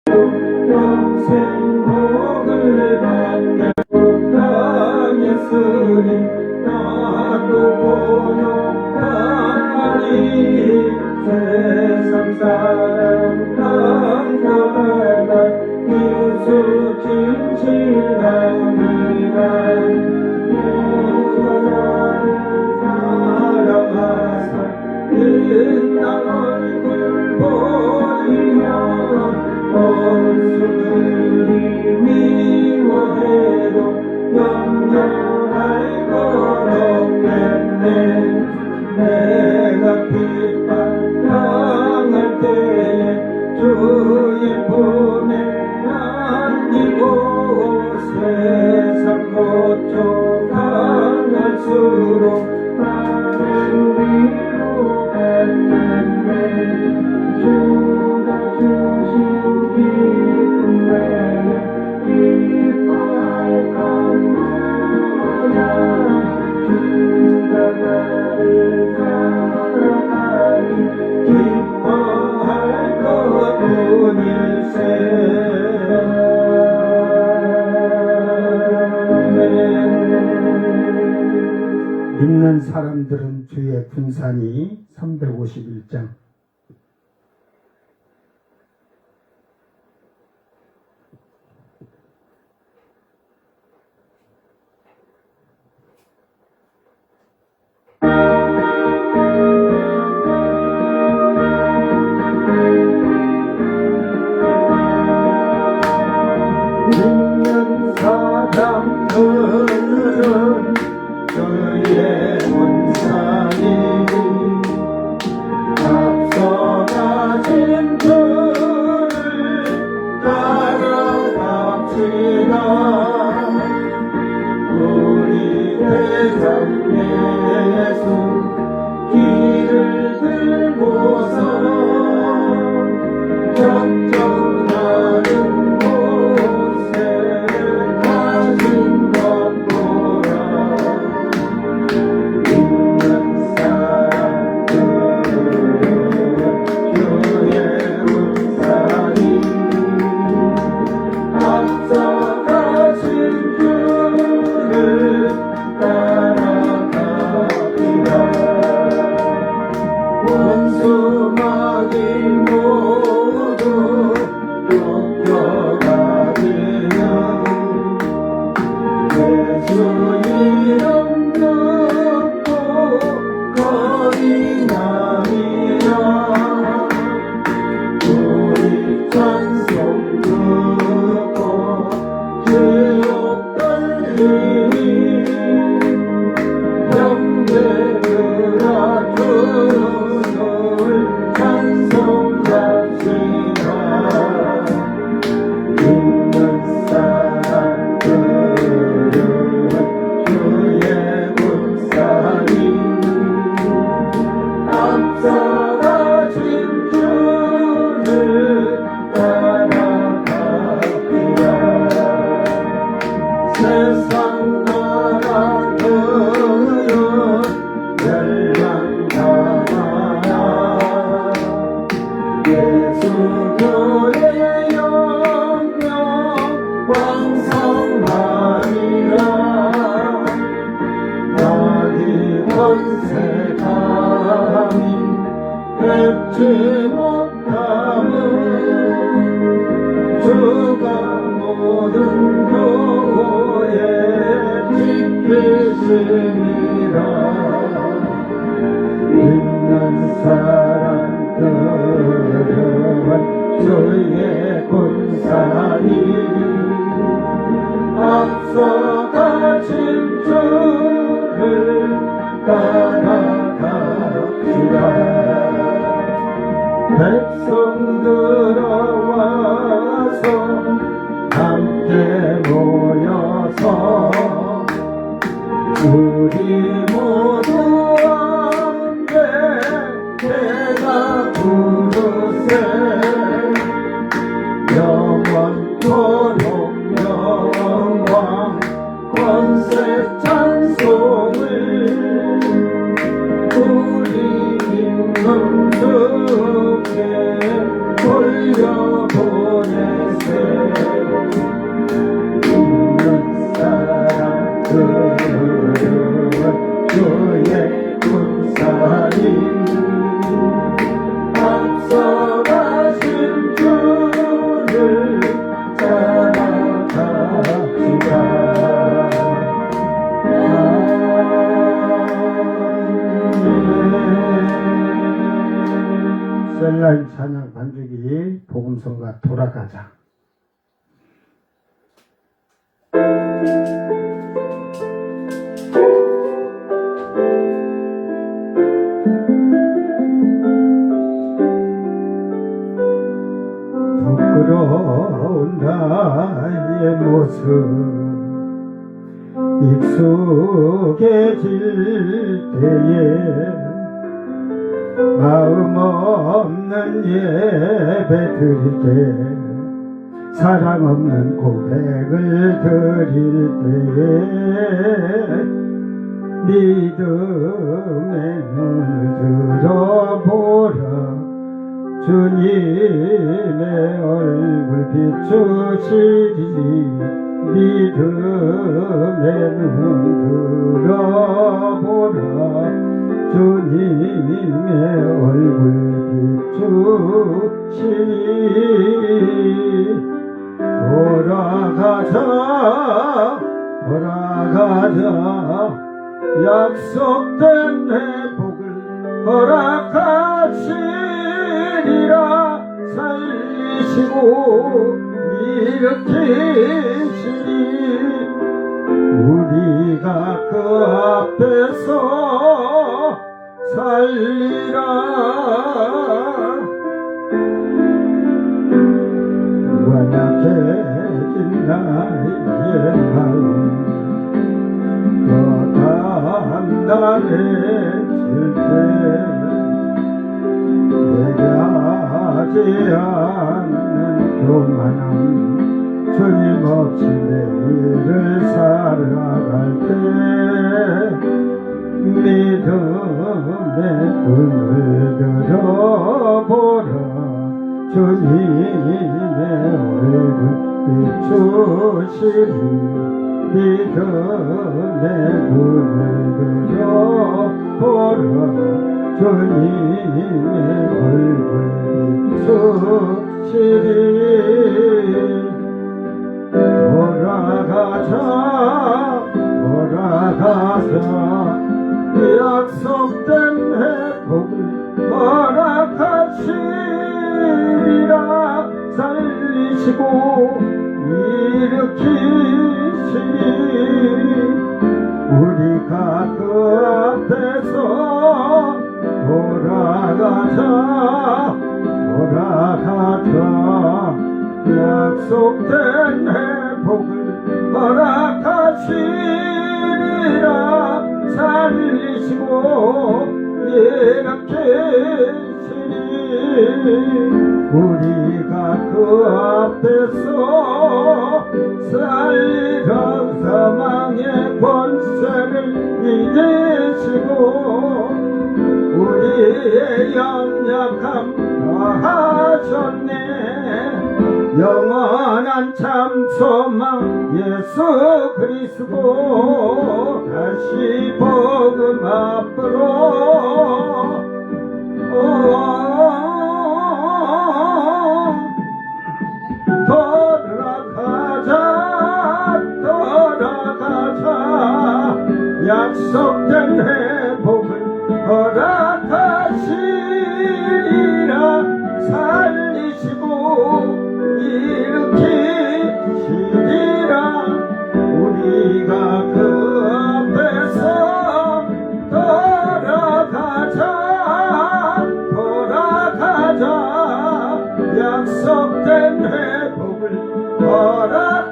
영생 복을 받게 당했으니 나도 고용하리. 세상 사람 당겨달라 예수 진실함이라. 나를 사랑하사 빛난 얼굴 보이며 원수들이 미워해도 염려할 것 없겠네. 내가 핍박 당할 때에 주의 품에 안기고 세상 고쳐 당할수록 나는 위로받는데 주가 주신 기쁨 외에 기뻐할 건 무엇이야. 주가 나를 사랑하니 기뻐할 것뿐일세. 믿는 사람들은 주의 군산이 351장. 믿는 사람들은 주의 군산이 앞서가신 주를 따라갑시다. 우리 대장 예수 길을 들고서 적정하는 곳에 가신 것 보라. 믿는 사람들은 주의 군산이 앞서가신 주를 따라갑니다. 원수마귀 모두 쫓겨가리라. 예수 이름 듣고 거리 나리라. 우리 찬송 듣고 지옥 떨리니 형제들아 주를 찬송합시다. 믿는 사람들은 주의 군산이 앞서가신 주를 따라갑니다. 세상 나라 그여 멸망당하라. 예수 교의 영영 왕성하리라. 나의 권세 감히 뵙지 못함은 주가 모든 교회 지키심이라. 믿는 사람들은 주의 군산이 앞서가신 주를 따라갑시다. 백성들아 와서 함께 모여서 우리 모두 함께 내가 부르세. 영원토록 영광 권세 찬송을 우리 임금 주께 돌려보내. 찬송가 돌아가자. 부끄러운 나의 모습 익숙해질 때에 마음 없는 예배 드릴 때 사랑 없는 고백을 드릴 때에 믿음의 눈을 들어보라 주님의 얼굴 비추시리 믿음의 눈 들어보라 주님의 얼굴 비추시리 돌아가자 약속된 회복을 허락하시리라 살리시고 일으키시리 우리가 그 앞에서 살리라 완약해진 나의 마음 더 단단해질 때 예리하지 않는 교만함 주님 없이 내일을 살아갈 때 믿음의 눈을 들어보라 주님의 얼굴 비추시리 믿음의 눈을 들어보라 주님의 얼굴 비추시리 돌아가자 약속된 회복을 허락하시리라 살리시고 일으키시리 우리가 그 앞에서 돌아가자 약속된 회복을 허락하시리라 살리시고 일으키시리 우리가 그 앞에서 살리던 사망의 권세를 이기시고 우리의 연약함 다하셨네 영원한 참 소망 예수 그리스도 다시 복음 앞으로 돌아가자 약속된 회복을 허락하시리라 살리시고 일으키시리라 우리가 그 앞에서 돌아가자 약속된 회복을 허락하시리라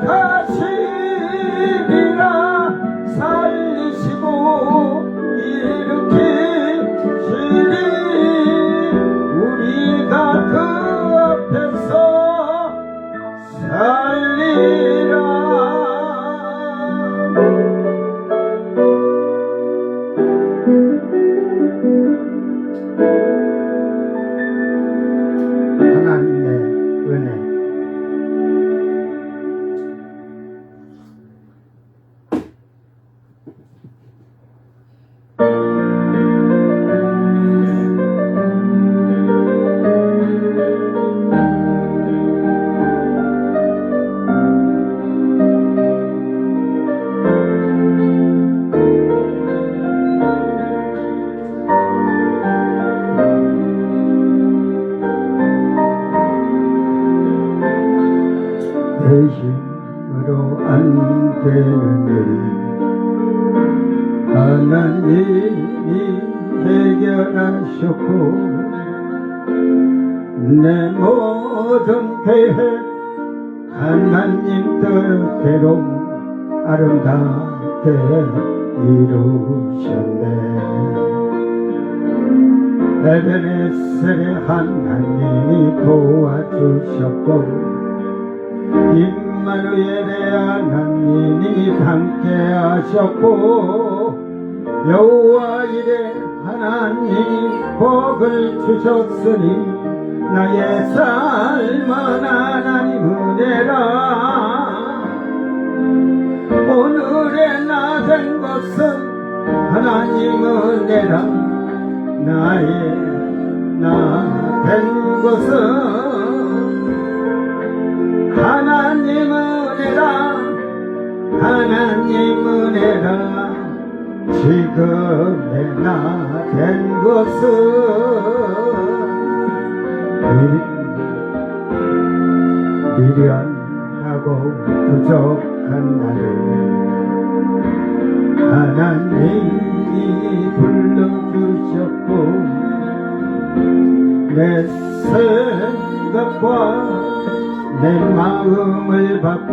살리시고 내 힘으로 안 되는 일 하나님이 해결하셨고 내 모든 계획 하나님 뜻대로 아름답게 이루셨네. 에베네셀의 하나님이 도와주셨고 임마누엘의 하나님이 함께 하셨고 여호와 이레 하나님이 복을 주셨으니 나의 삶은 하나님 은혜라. 오늘의 나 된 것은 하나님 은혜라. 나의 나 된 것은 하나님 은혜라. 하나님 은혜라. 지금의 나 된 것은 미련하고 부족한 나를 하나님이 불러주셨고 내 생각과 내 마음을 받고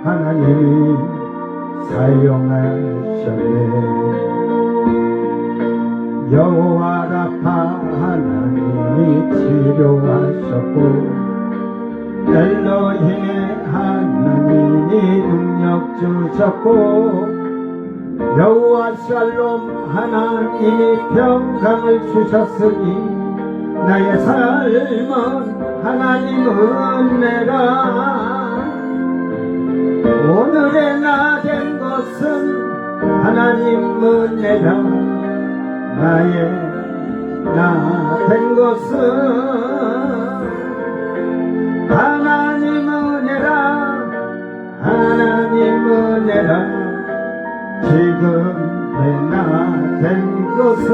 하나님이 사용하셨네. 여호와 라파 하나님이 치료하셨고 엘로힘의 하나님이 능력 주셨고 여호와 샬롬 하나님이 평강을 주셨으니 나의 삶은 하나님 은혜라. 오늘의 나 된 것은 하나님 은혜라. 나의 나 된 것은 하나님 은혜라. 하나님 은혜라. 지금의 나 된 것은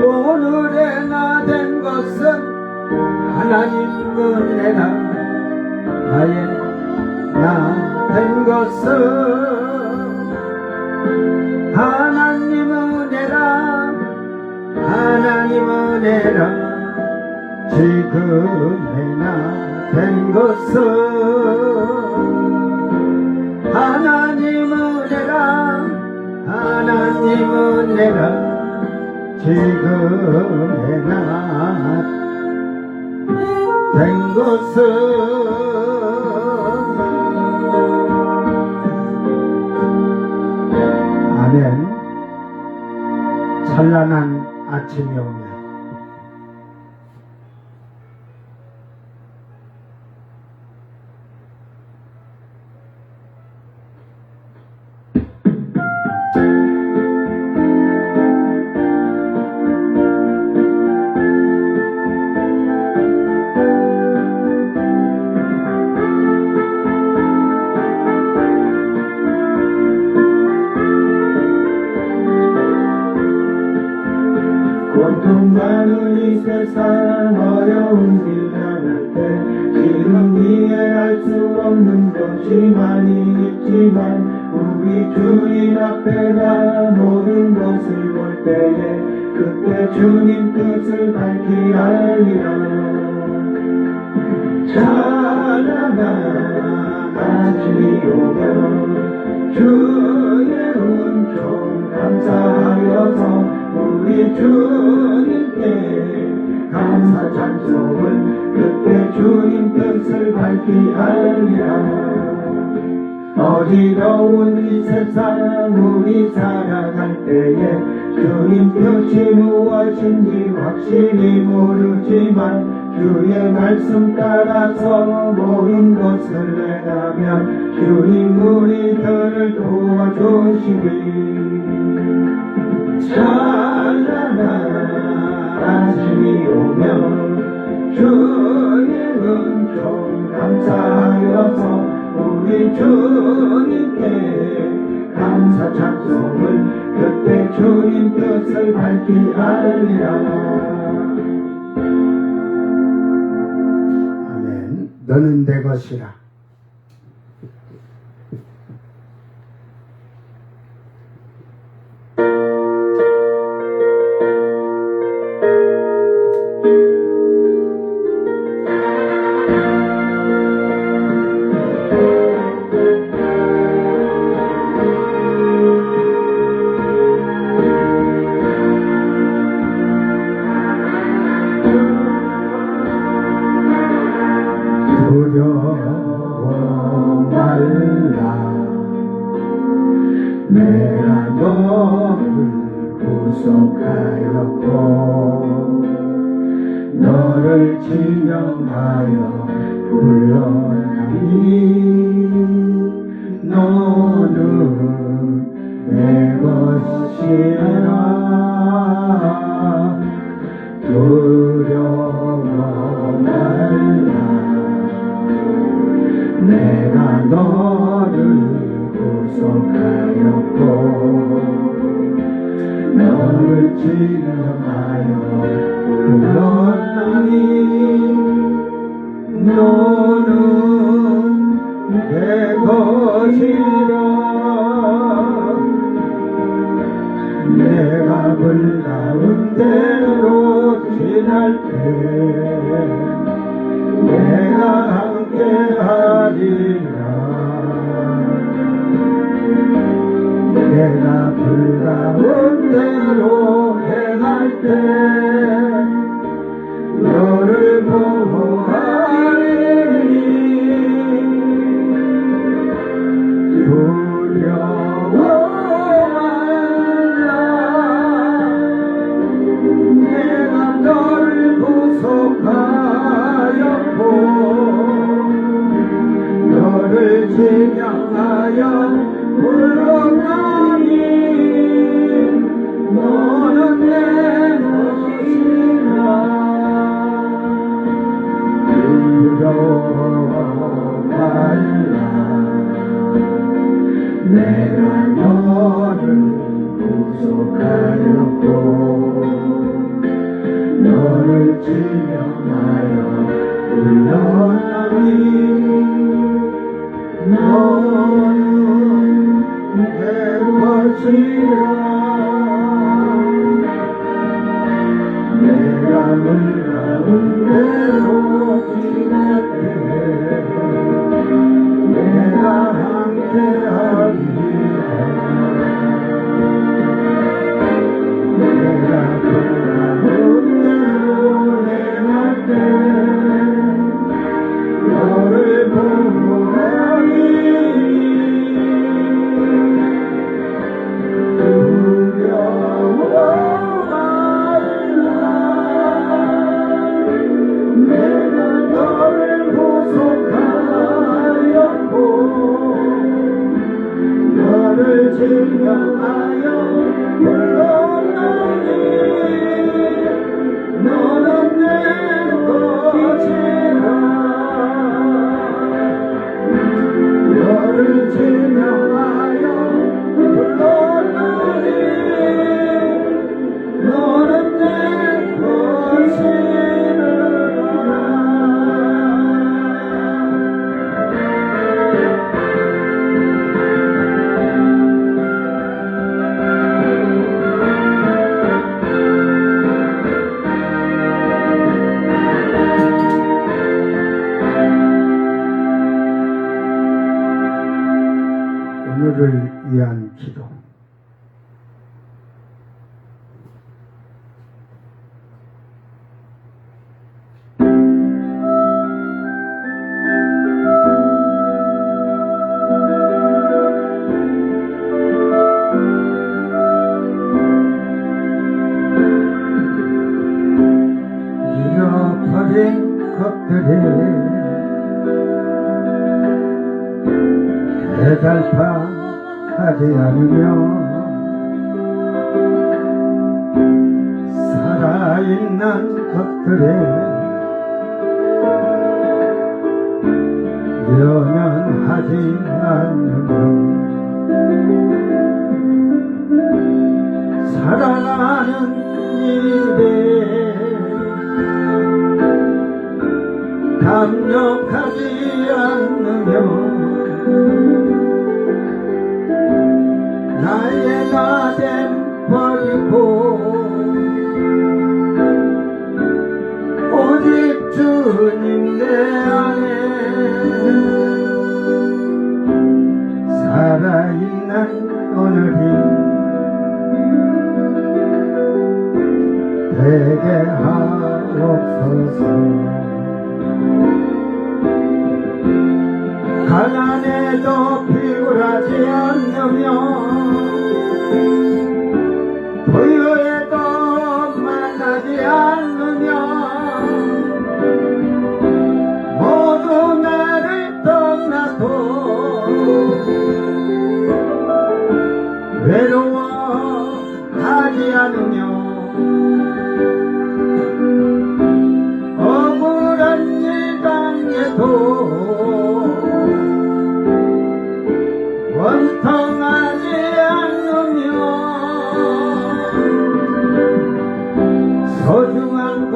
오늘의 나 된 것은 하나님 은혜라. 나의 나 된 것은 하나님 은혜라. 하나님 은혜라. 지금의 나 된 것은 하나님 은혜라. 하나님 은혜라. 지금의 나 된 것은 아멘. 찬란한 아침이 오면 고통 많은 이 세상 어려운 길 나갈 때 지금 이해할 수 없는 것이 많이 있지만 우리 주님 앞에가 모든 것을 볼 때에 그때 주님 뜻을 밝히 알리라. 찬란한 아침이 오면 주의 은총 감사하여서 우리 주님께 감사 찬송을 그때 주님 뜻을 밝히 알리라. 어지러운 이 세상 우리 살아갈 때에 주님 뜻이 무엇인지 확실히 모르지만 주의 말씀 따라서 모든 것을 행하면 주님 우리들을 도와주시리. 찬란한 아침이 오면 주의 은총 감사하여서 우리 주님께 감사 찬송을 그때 주님 뜻을 밝히 알리라. 아멘. 너는 내 것이라. 두려워 말라. 내가 너를 구속하였고 너를 지명하여 불렀나니 너는 내 것이라. 두려워 말라. 내가 너를 구속하였고 너를 지명하여 불렀나니 너는 내 것이라. 내가 불가운 대로 지날 때 내가 함께하리라. 내가 불가운 대로 행할 때 너를 보호하리니 두려워 말라. 내가 너를 구속하였고 너를 지명하여 불렀나니 너는 내 것이라. 두려워 말라. 내가 너를 구속하였고 너를 지명하여 불렀나니 너는 내 것이라. 내가 물가운 대로 지날 때 내가 함께하리라. 내가 불가운 대로 행할 때 너를 보호하리. 두려워 말라. 내가 너를 구속하였고 너를 지명하여 불렀나니 너는 내 것이라. 너를 지명하여 불렀나니 너는 내 것이라. 오늘을 위한 기도. 잃어버린 것들에 대달파하지 않으며 살아있는 것들에 연연하지 않으며 살아가는 일에 담력하지 않으며 나의 나됨 버리고 오직 주님 내 안에 살아있는 오늘이 되게 하옵소서. 가난에도 비굴하지 않으며 부유에도 만나지 않으며 모두 나를 떠나도 외로워하지 않으며 억울한 일 당해도 원통하지 않으며 소중한 것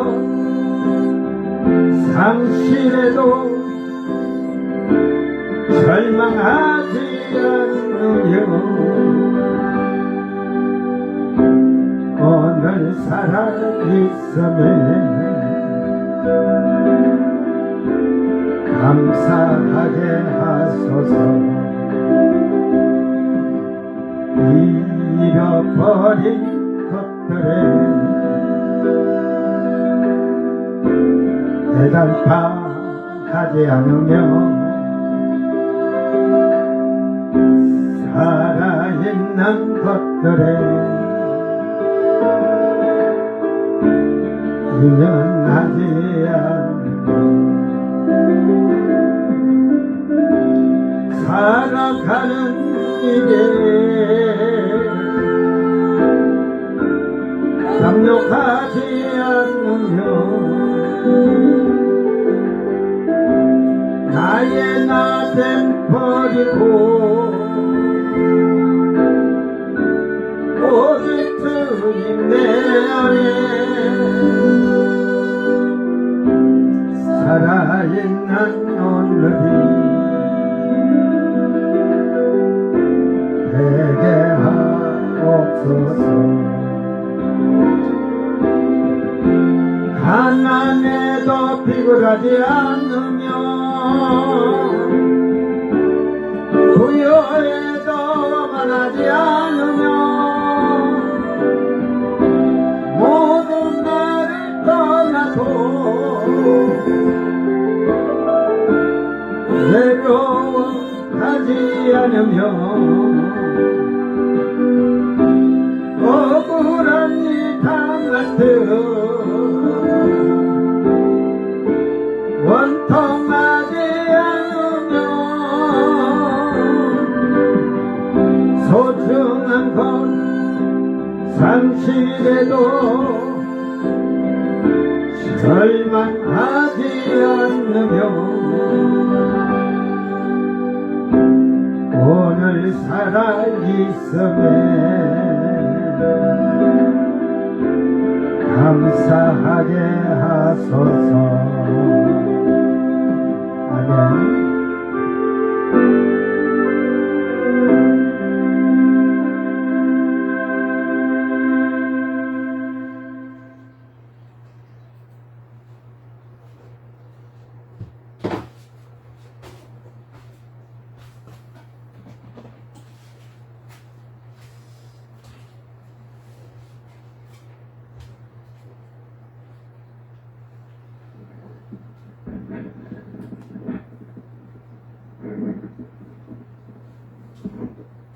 상실해도 절망하지 않으며 오늘 살아있음에 감사하게 하소서. 잃어버린 것들에 대단파하지 않으며 살아있는 것들에 미련하지 않으며 살아가는 일에 담력하지 않으며 나의 나됨 버리고 오직 주님 내 안에 살아있는 오늘이 되게 하옵소서. 가난에도 비굴하지 않으며 부여에도 만하지 않으며 모든 나를 떠나도 외로워하지 않으며 억울한 일 당할 때 원통하지 않으며 소중한 것 상실해도 절망하지 않으며 오늘 살아있음에 감사하게 하소서. 아멘.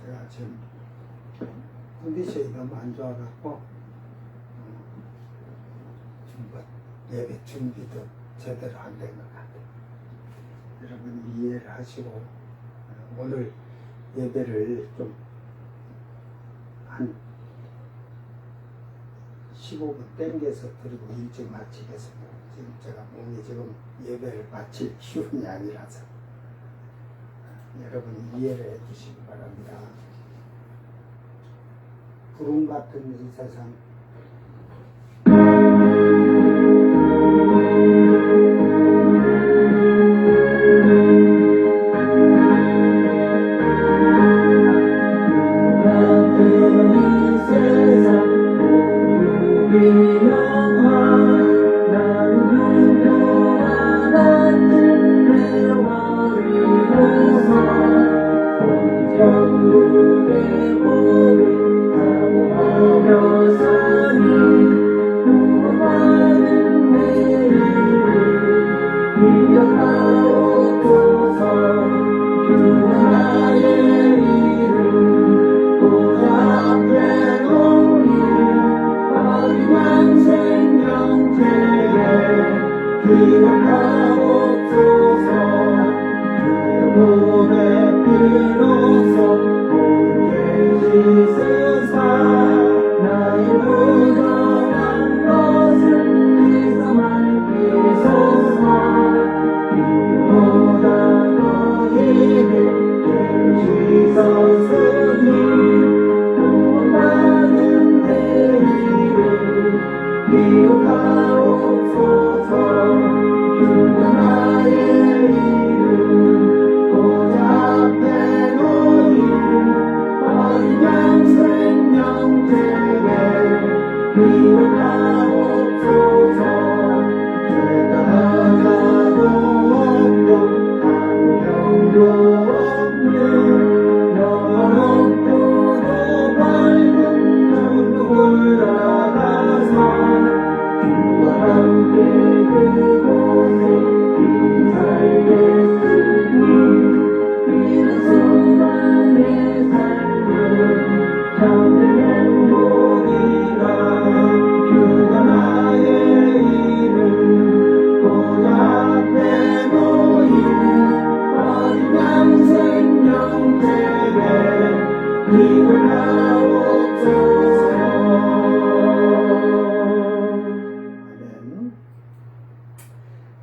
제가 지금 컨디션이 너무 안 좋아갖고 예배 준비도 제대로 안 된 것 같아요. 여러분 이해를 하시고 오늘 예배를 좀 한 15분 땡겨서 드리고 일찍 마치겠습니다. 지금 제가 몸이 지금 예배를 마칠 기운이 아니라서 여러분 이해를 해주시기 바랍니다. 구름 같은 이 세상 일어서니 구원받은 내 이름 기억하옵소서. 주가 나의 이름 보좌 앞에 놓인 어린 양 생명책에 기억하옵소서. 죄가 하나도 없고 한명도 없는 영원토록 밝은 천국을 알아서 주와 함께 그곳에 살겠으니 이런 소망의 삶은 참된 행복이라. 주가 나의 이름 보좌 앞에 놓인 어린 양 생명책에 기억하옵소서. 아멘.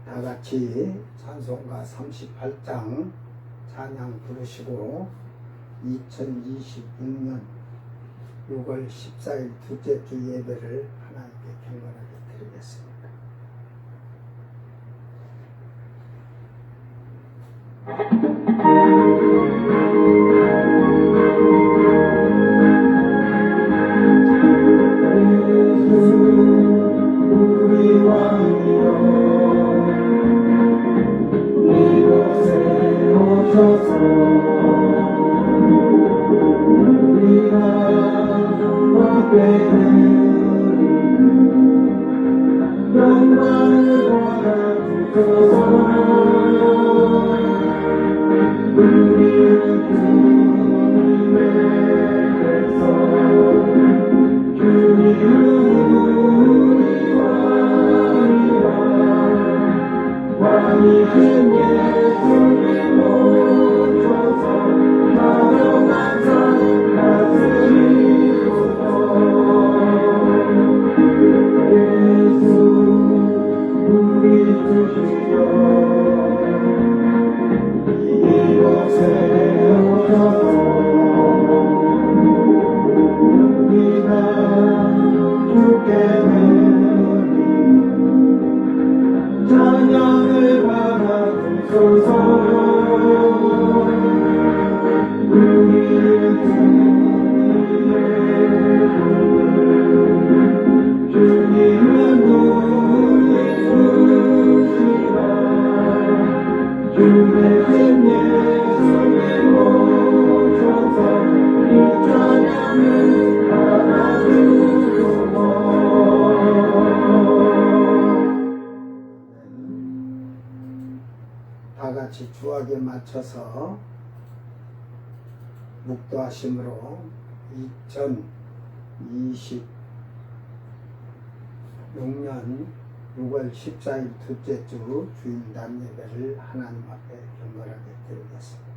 다 같이 찬송가 38장 찬양 부르시고 2026년 6월 14일 둘째 주 예배를 하나님께 경건하게 드리겠습니다. 예수 우리 왕이여 이곳에 오셔서 우리가 예배드리는 영광을 받아주소서. 우리를 주님의 백성 주님은 우리 왕이라. 왕이신 예수님 오셔서 저명한 산 다스리소서. 예수 우리 주시여 이곳에 오셔서 우리가 주께 드리는 찬양을 받아주소서. 우리를 주님은 우리 주시라. 주 대신 예수님 오셔서 이 찬양을 받아주소서. 다 같이 주악에 맞춰서 묵도하심으로 2026년 6월 14일 둘째 주 주일날 예배를 하나님 앞에 경건하게 드리겠습니다.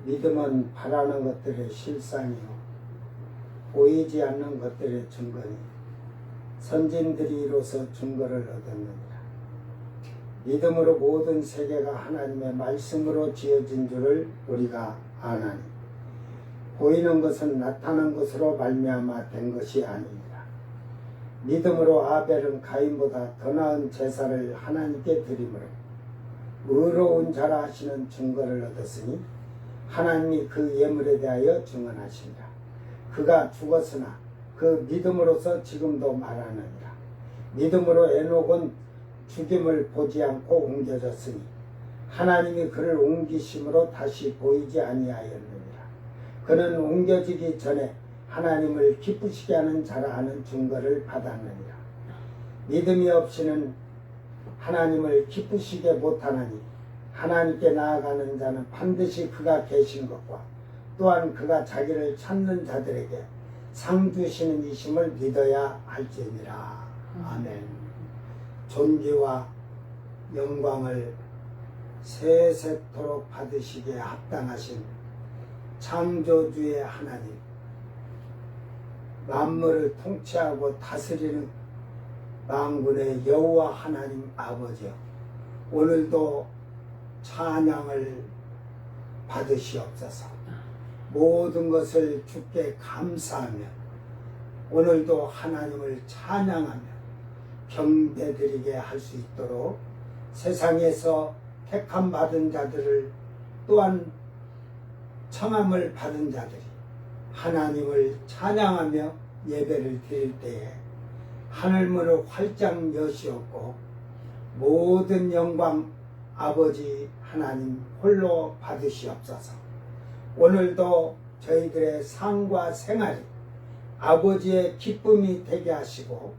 믿음은 바라는 것들의 실상이요 보이지 않는 것들의 증거니 선진들이 이로써 증거를 얻었느니라. 믿음으로 모든 세계가 하나님의 말씀으로 지어진 줄을 우리가 아나니 보이는 것은 나타난 것으로 말미암아 된 것이 아니니라. 믿음으로 아벨은 가인보다 더 나은 제사를 하나님께 드림으로 의로운 자라 하시는 증거를 얻었으니 하나님이 그 예물에 대하여 증언하시니라. 그가 죽었으나 그 믿음으로서 지금도 말하느니라. 믿음으로 에녹은 죽임을 보지 않고 옮겨졌으니 하나님이 그를 옮기심으로 다시 보이지 아니하였느니라. 그는 옮겨지기 전에 하나님을 기쁘시게 하는 자라 하는 증거를 받았느니라. 믿음이 없이는 하나님을 기쁘시게 못하나니 하나님께 나아가는 자는 반드시 그가 계신 것과 또한 그가 자기를 찾는 자들에게 상 주시는 이심을 믿어야 할지니라. 아멘. 존귀와 영광을 세세토록 받으시기에 합당하신 창조주의 하나님, 만물을 통치하고 다스리는 만군의 여호와 하나님 아버지여, 오늘도 찬양을 받으시옵소서. 모든 것을 주께 감사하며 오늘도 하나님을 찬양하며 경배드리게 할 수 있도록 세상에서 택함 받은 자들을 또한 청함을 받은 자들이 하나님을 찬양하며 예배를 드릴 때에 하늘문을 활짝 여시옵고 모든 영광 아버지 하나님 홀로 받으시옵소서. 오늘도 저희들의 삶과 생활이 아버지의 기쁨이 되게 하시고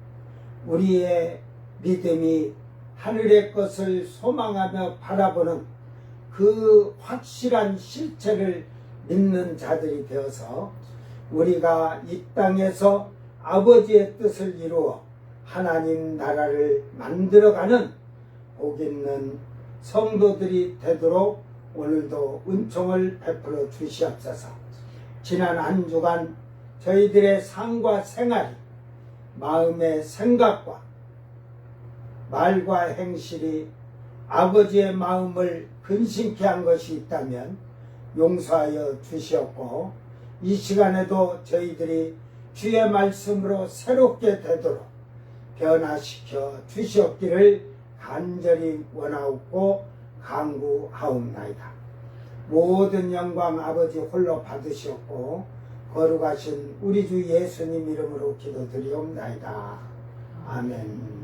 우리의 믿음이 하늘의 것을 소망하며 바라보는 그 확실한 실체를 믿는 자들이 되어서 우리가 이 땅에서 아버지의 뜻을 이루어 하나님 나라를 만들어가는 복 있는 성도들이 되도록 오늘도 은총을 베풀어 주시옵소서. 지난 한 주간 저희들의 삶과 생활이 마음의 생각과 말과 행실이 아버지의 마음을 근심케 한 것이 있다면 용서하여 주시옵고 이 시간에도 저희들이 주의 말씀으로 새롭게 되도록 변화시켜 주시옵기를 간절히 원하옵고 간구하옵나이다. 모든 영광 아버지 홀로 받으시옵고 거룩하신 우리 주 예수님 이름으로 기도드리옵나이다. 아멘.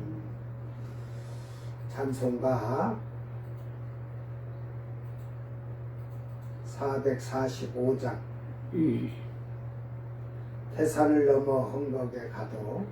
찬송가 445장 태산을 넘어 헝겊에 가도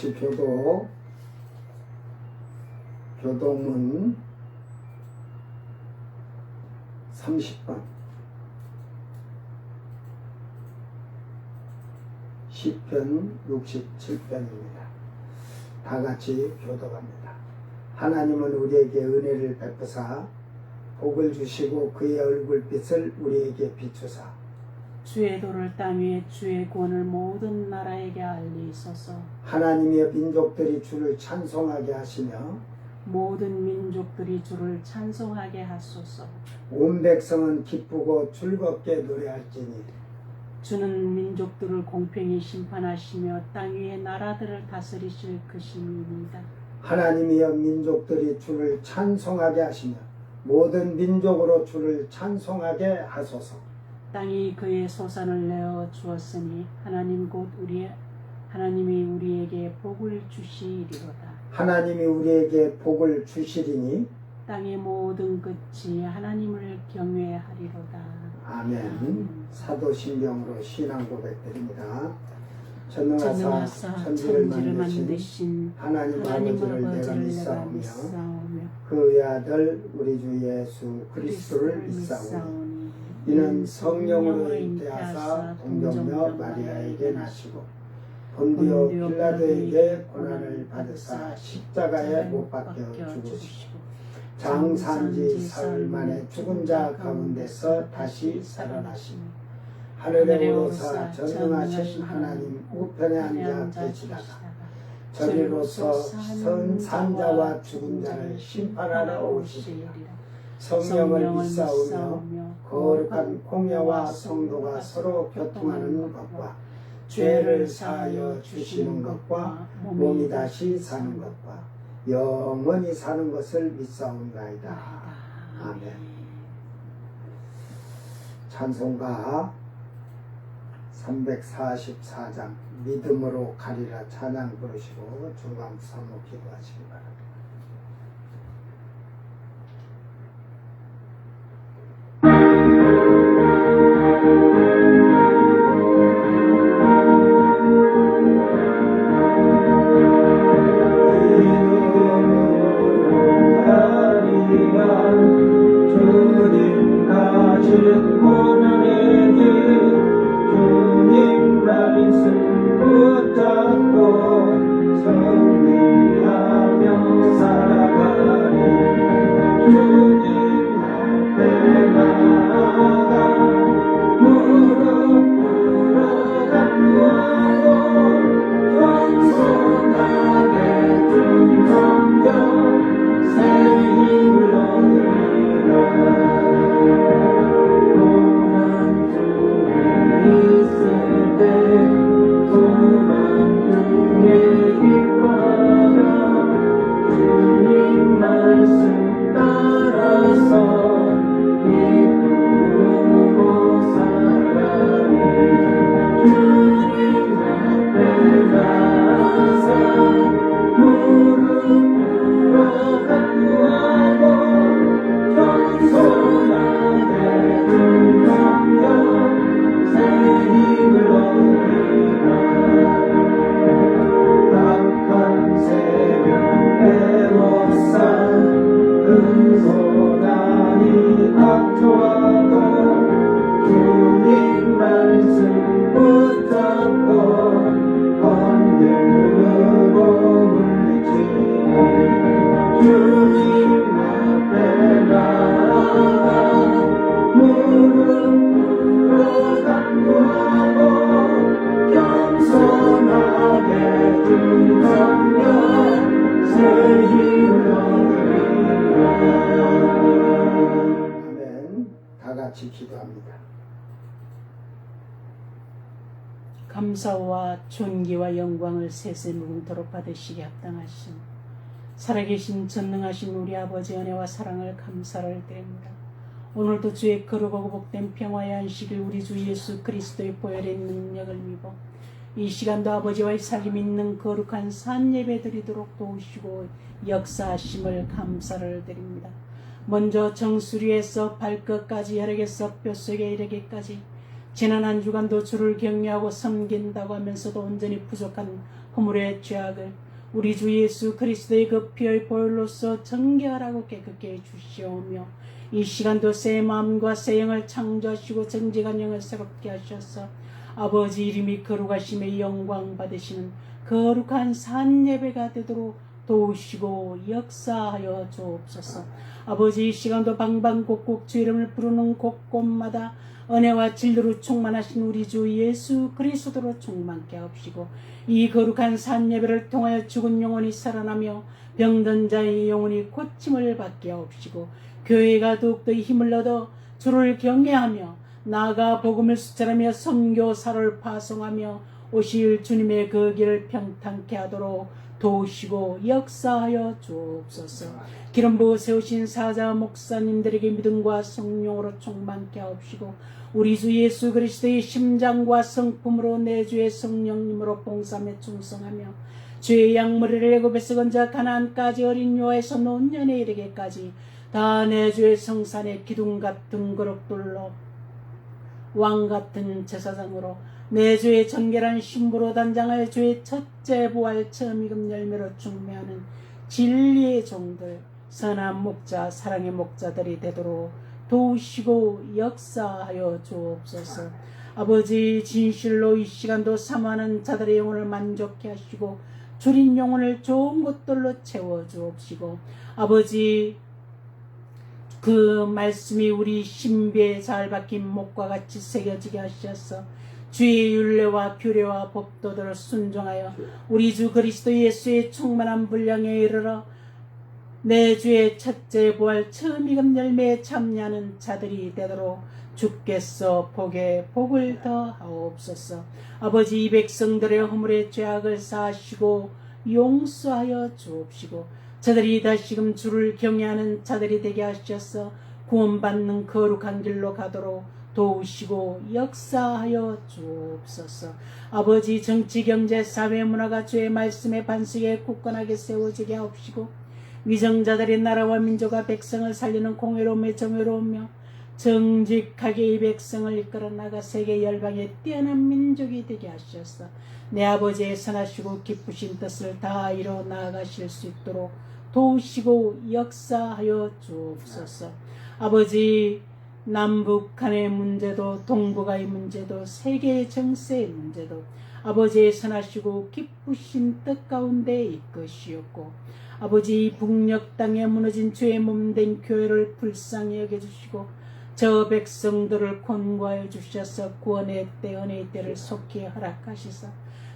다시 교도문 30번 시편 67편입니다. 다 같이 교독합니다. 하나님은 우리에게 은혜를 베푸사 복을 주시고 그의 얼굴빛을 우리에게 비추사 주의 도를 땅 위에 주의 구원을 모든 나라에게 알리소서. 하나님의 민족들이 주를 찬송하게 하시며 모든 민족들이 주를 찬송하게 하소서. 온 백성은 기쁘고 즐겁게 노래할지니 주는 민족들을 공평히 심판하시며 땅 위의 나라들을 다스리실 그심입니다. 하나님이여 민족들이 주를 찬송하게 하시며 모든 민족으로 주를 찬송하게 하소서. 땅이 그의 소산을 내어 주었으니 하나님이 우리에게 복을 주시리로다. 하나님이 우리에게 복을 주시리니 땅의 모든 끝이 하나님을 경외하리로다. 아멘. 사도신경으로 신앙 고백드립니다. 전능하사 천지를 만드신 하나님 아버지를 내가 믿사오며 그의 아들 우리 주 예수 그리스도를 믿사오니 이는 성령으로 잉태하사 동정녀 마리아에게 나시고 본디오 빌라도에게 고난을 받으사 십자가에 못 박혀 죽으시고 장사한지 사흘 만에 죽은 자 가운데서 다시 살아나시니 하늘에 오르사 전능하신 하나님 우편에 앉아 계시다가 저리로서 선산자와 죽은 자를 심판하러 오시리라. 성령을 믿사오며 거룩한 공예와 성도가 서로 교통하는 것과 죄를 사하여 주시는 것과 몸이 다시 사는 것과 영원히 사는 것을 믿사옵나이다. 아멘. 찬송가 344장 믿음으로 가리라 찬양 부르시고 중간 사모 기도하시기 바랍니다. 주님 가진 고난의 길 주님 말씀 붙잡고 성행하며 살아가리 주님 앞에 나아가 무릎 꿇어 간구하고 겸손하게 주 섬겨 새 힘을 얻으리라. 고난 중에 있을 때 소망 중에 기뻐하며 주님 말씀 따라서 기쁘고 살아가리 주님 앞에 나아서 무릎 꿇어 간구하고 겸손하게 주 섬겨 새 힘을 얻으리라. 악한 세력 애워싼 근손하니 닥쳐와도 주님 말씀 붙잡고 건들고 물리치니 주님 앞에 나아가 무릎 꿇어 간구하고 겸손하게 주 섬겨 새 힘을 얻으리라. 아멘. 다 같이 기도합니다. 감사와 존귀와 영광을 세세 무궁토록 받으시기 합당하신 살아계신 전능하신 우리 아버지 은혜와 사랑을 감사를 드립니다. 오늘도 주의 거룩하고 복된 평화의 안식일 우리 주 예수 그리스도의 보혈의 능력을 믿어 이 시간도 아버지와의 사귐 있는 거룩한 산 예배 드리도록 도우시고 역사하심을 감사를 드립니다. 먼저 정수리에서 발끝까지 혈액에서 뼛속에 이르기까지 지난 한 주간도 주를 경외하고 섬긴다고 하면서도 온전히 부족한 허물의 죄악을 우리 주 예수 그리스도의 그 피의 보혈로서 정결하고 깨끗게 해주시오며 이 시간도 새 마음과 새 영을 창조하시고 정직한 영을 새롭게 하셔서 아버지 이름이 거룩하심에 영광 받으시는 거룩한 산 예배가 되도록 도우시고 역사하여 주옵소서. 아버지 이 시간도 방방곡곡 주 이름을 부르는 곳곳마다 은혜와 진리로 충만하신 우리 주 예수 그리스도로 충만케 하옵시고 이 거룩한 산 예배를 통하여 죽은 영혼이 살아나며 병든 자의 영혼이 고침을 받게 하옵시고 교회가 더욱더 힘을 얻어 주를 경외하며 나아가 복음을 수찰하며 선교사를 파송하며 오실 주님의 그 길을 평탄케 하도록 도우시고 역사하여 주옵소서. 기름 부어 세우신 사자 목사님들에게 믿음과 성령으로 충만케 하옵시고 우리 주 예수 그리스도의 심장과 성품으로 내 주의 성령님으로 봉사에 충성하며 주의 양머리를 애굽에서 건져 가나안까지 어린 요에서 노년에 이르기까지 다 내 주의 성산의 기둥 같은 거룩들로 왕 같은 제사장으로 내 주의 정결한 신부로 단장할 주의 첫째 부활 처음 익은 열매로 중매하는 진리의 종들 선한 목자 사랑의 목자들이 되도록 도우시고 역사하여 주옵소서. 아버지 진실로 이 시간도 사모하는 자들의 영혼을 만족케 하시고 줄인 영혼을 좋은 것들로 채워 주옵시고 아버지 그 말씀이 우리 신비에 잘 박힌 목과 같이 새겨지게 하셔서 주의 율례와 규례와 법도들을 순종하여 우리 주 그리스도 예수의 충만한 분량에 이르러 내 주의 첫째 부활 처음 익은 열매에 참여하는 자들이 되도록 주께서 복에 복을 더하옵소서. 아버지 이 백성들의 허물의 죄악을 사하시고 용서하여 주옵시고 저들이 다시금 주를 경외하는 자들이 되게 하셔서 구원받는 거룩한 길로 가도록 도우시고 역사하여 주옵소서. 아버지 정치 경제 사회 문화가 주의 말씀의 반석에 굳건하게 세워지게 하옵시고 위정자들의 나라와 민족과 백성을 살리는 공의로움에 정의로우며 정직하게 이 백성을 이끌어 나가 세계 열방의 뛰어난 민족이 되게 하셔서 내 아버지의 선하시고 기쁘신 뜻을 다 이뤄 나아가실 수 있도록 도우시고 역사하여 주옵소서. 아버지 남북 간의 문제도 동북아의 문제도 세계의 정세의 문제도 아버지의 선하시고 기쁘신 뜻 가운데 이끄시옵고 아버지 이 북녘 땅에 무너진 주의 몸된 교회를 불쌍히 여겨주시고 저 백성들을 권고하여 주셔서 구원의 때 은혜의 때를 속히 허락하시사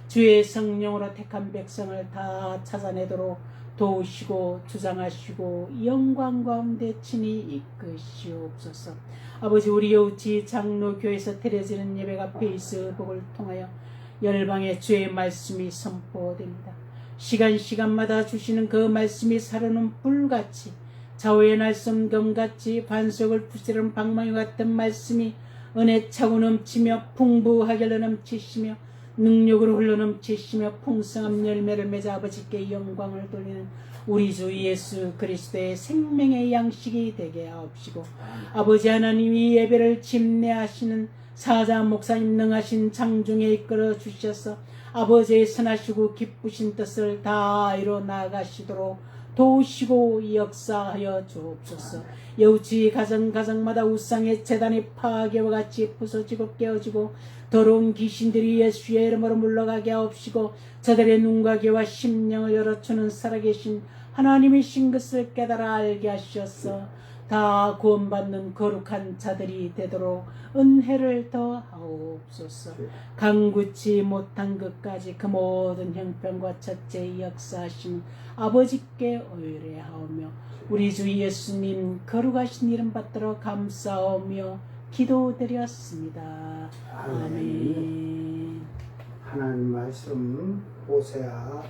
주의 성령으로 택한 백성을 다 찾아내도록 도우시고 주장하시고 영광 가운데 친히 이끄시옵소서. 아버지 우리 여우치 장로교에서 드려지는 예배가 페이스북을 통하여 열방의 주의 말씀이 선포됩니다. 시간마다 주시는 그 말씀이 사르는 불같이 좌우의 날선 검같이 반석을 부시는 방망이 같은 말씀이 은혜 차고 넘치며 풍부하게 흘러넘치시며 능력으로 흘러넘치시며 풍성한 열매를 맺어 아버지께 영광을 돌리는 우리 주 예수 그리스도의 생명의 양식이 되게 하옵시고 아버지 하나님이 예배를 집례하시는 사자 목사님 능하신 장중에 이끌어 주셔서 아버지의 선하시고 기쁘신 뜻을 다 이뤄 나아가시도록 도우시고 역사하여 주옵소서. 여우치 가정마다 우상의 재단이 파괴와 같이 부서지고 깨어지고 더러운 귀신들이 예수의 이름으로 물러가게 하옵시고 저들의 눈과 귀와 심령을 열어주는 살아계신 하나님이신 것을 깨달아 알게 하셔서 다 구원받는 거룩한 자들이 되도록 은혜를 더하옵소서. 강구치 못한 것까지 그 모든 형편과 첫째 역사하신 아버지께 의뢰하오며 우리 주 예수님 거룩하신 이름 받들어 감사하며 기도드렸습니다. 아멘. 하나님 말씀 호세아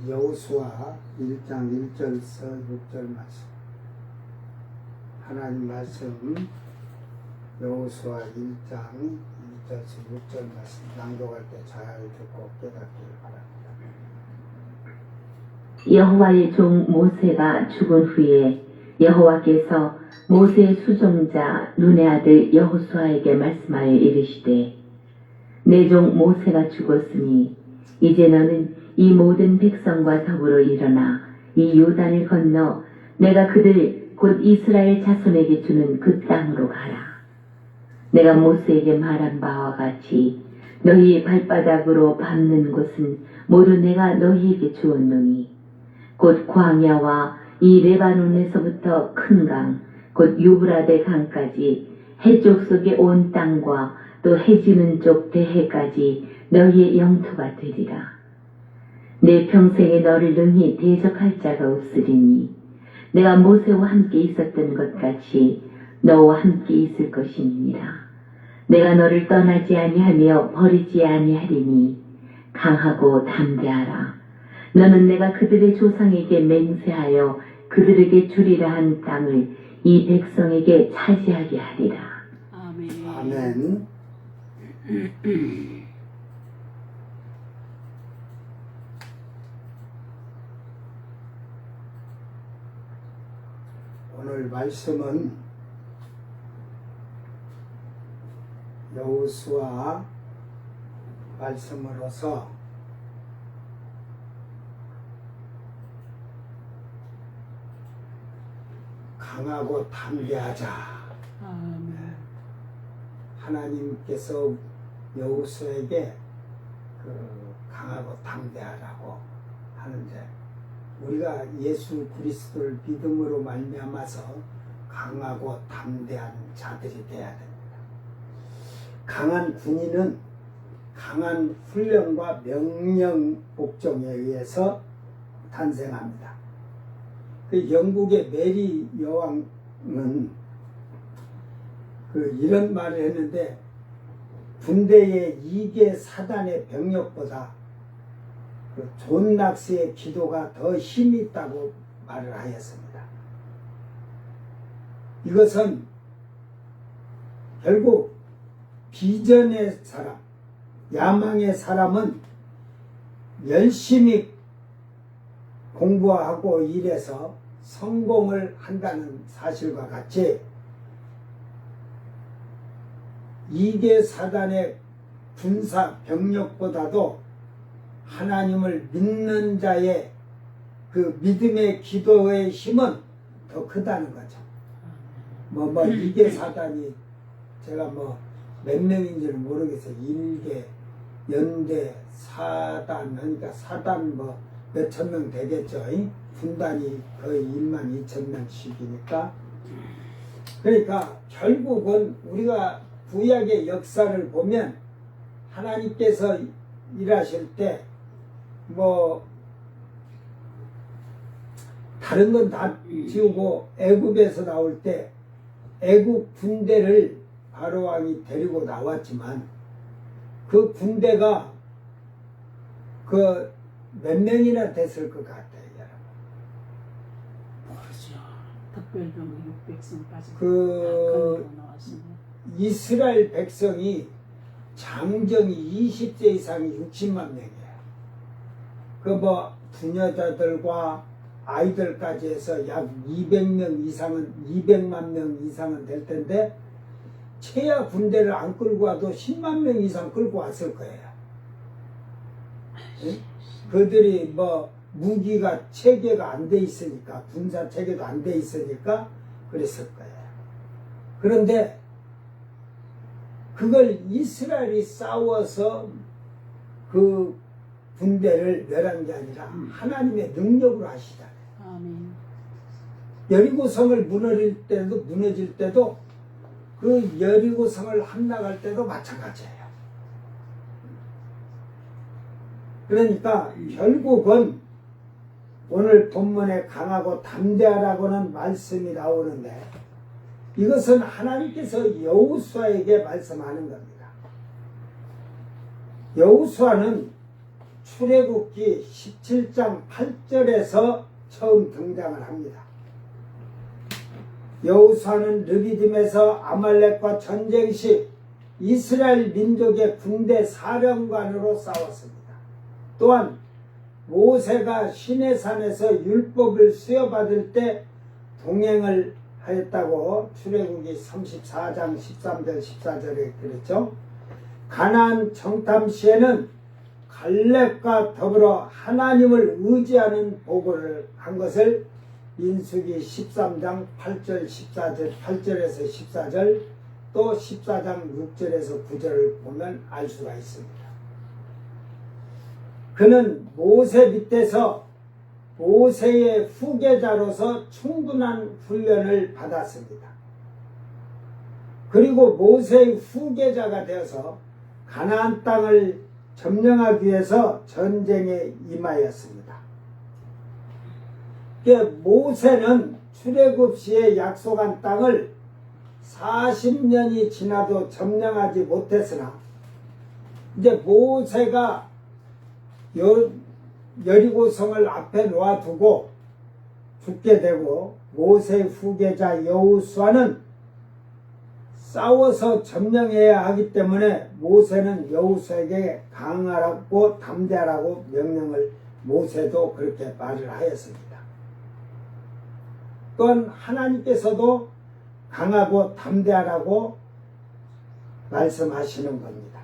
여호수아 1장 1절에서 6절 말씀. 하나님 말씀 여호수아 1장 1절에서 6절 말씀 낭독할 때 잘 듣고 깨닫기를 바랍니다. 여호와의 종 모세가 죽은 후에 여호와께서 모세의 수종자 눈의 아들 여호수아에게 말씀하여 이르시되 내 종 모세가 죽었으니 이제 너는 이 모든 백성과 더불어 일어나 이 요단을 건너 내가 그들 곧 이스라엘 자손에게 주는 그 땅으로 가라. 내가 모세에게 말한 바와 같이 너희 발바닥으로 밟는 곳은 모두 내가 너희에게 주었노니 곧 광야와 이 레바논에서부터 큰 강, 곧 유브라데 강까지 해쪽 속의 온 땅과 또 해지는 쪽 대해까지 너희의 영토가 되리라. 내 평생에 너를 능히 대적할 자가 없으리니 내가 모세와 함께 있었던 것 같이 너와 함께 있을 것이니라. 내가 너를 떠나지 아니하며 버리지 아니하리니 강하고 담대하라. 너는 내가 그들의 조상에게 맹세하여 그들에게 주리라 한 땅을 이 백성에게 차지하게 하리라. 아멘. 아멘. 오늘 말씀은 여호수아 말씀으로서 강하고 담대하자. 아멘. 하나님께서 여호수아에게 강하고 담대하라고 하는데 우리가 예수 그리스도를 믿음으로 말미암아서 강하고 담대한 자들이 되어야 됩니다. 강한 군인은 강한 훈련과 명령 복종에 의해서 탄생합니다. 그 영국의 메리 여왕은 이런 말을 했는데 군대의 이계 사단의 병력보다 존 낙스의 기도가 더 힘이 있다고 말을 하였습니다. 이것은 결국 비전의 사람, 야망의 사람은 열심히 공부하고 일해서 성공을 한다는 사실과 같이 이계 사단의 군사 병력보다도 하나님을 믿는 자의 그 믿음의 기도의 힘은 더 크다는 거죠. 이계 사단이 제가 몇 명인지는 모르겠어요. 일계, 연대, 사단, 그러니까 사단 몇천 명 되겠죠. 군단이 거의 1만 2천 명씩이니까. 그러니까 결국은 우리가 구약의 역사를 보면 하나님께서 일하실 때 다른 건 다 지우고 애굽에서 나올 때 애굽 군대를 바로왕이 데리고 나왔지만 그 군대가 몇 명이나 됐을 것 같아요, 여러분. 모르죠. 특별병 600성까지 나왔습니다. 이스라엘 백성이 장정이 20세 이상이 60만 명이에요. 부녀자들과 아이들까지 해서 약 200명 이상은, 200만 명 이상은 될 텐데, 최하 군대를 안 끌고 와도 10만 명 이상 끌고 왔을 거예요. 네? 그들이 무기가 체계가 안 돼 있으니까, 군사 체계도 안 돼 있으니까 그랬을 거예요. 그런데 그걸 이스라엘이 싸워서 그 군대를 멸한 게 아니라 하나님의 능력으로 하시잖아요. 아멘. 여리고성을 무너질 때도 그 여리고성을 함락할 때도 마찬가지예요. 그러니까 결국은 오늘 본문에 강하고 담대하라고는 말씀이 나오는데 이것은 하나님께서 여호수아에게 말씀하는 겁니다. 여호수아는 출애굽기 17장 8절에서 처음 등장을 합니다. 여호수아는 르비딤에서 아말렉과 전쟁 시 이스라엘 민족의 군대 사령관으로 싸웠습니다. 또한 모세가 시내산에서 율법을 수여받을 때 동행을 하였다고 출애굽기 34장 13절 14절에 그랬죠. 가나안 정탐 시에는 갈렙과 더불어 하나님을 의지하는 보고를 한 것을 민수기 13장 8절 14절 8절에서 14절 또 14장 6절에서 9절을 보면 알 수가 있습니다. 그는 모세 밑에서 모세의 후계자로서 충분한 훈련을 받았습니다. 그리고 모세의 후계자가 되어서 가나안 땅을 점령하기 위해서 전쟁에 임하였습니다. 모세는 출애굽 시에 약속한 땅을 40년이 지나도 점령하지 못했으나 이제 모세가 여리고성을 앞에 놓아두고 죽게 되고 모세의 후계자 여호수아는 싸워서 점령해야 하기 때문에 모세는 여호수아에게 강하라고 담대하라고 명령을 모세도 그렇게 말을 하였습니다. 또한 하나님께서도 강하고 담대하라고 말씀하시는 겁니다.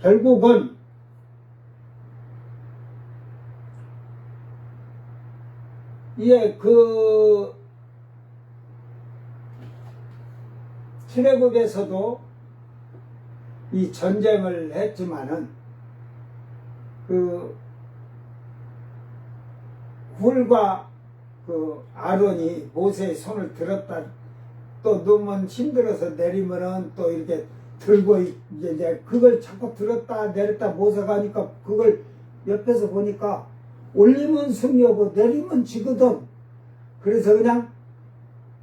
결국은 출애굽에서도 이 전쟁을 했지만은 훌과 아론이 모세의 손을 들었다 또 너무 힘들어서 내리면은 또 이렇게 들고 이제 그걸 자꾸 들었다 내렸다 모세가 하니까 그걸 옆에서 보니까 올리면 승리하고 내리면 지거든. 그래서 그냥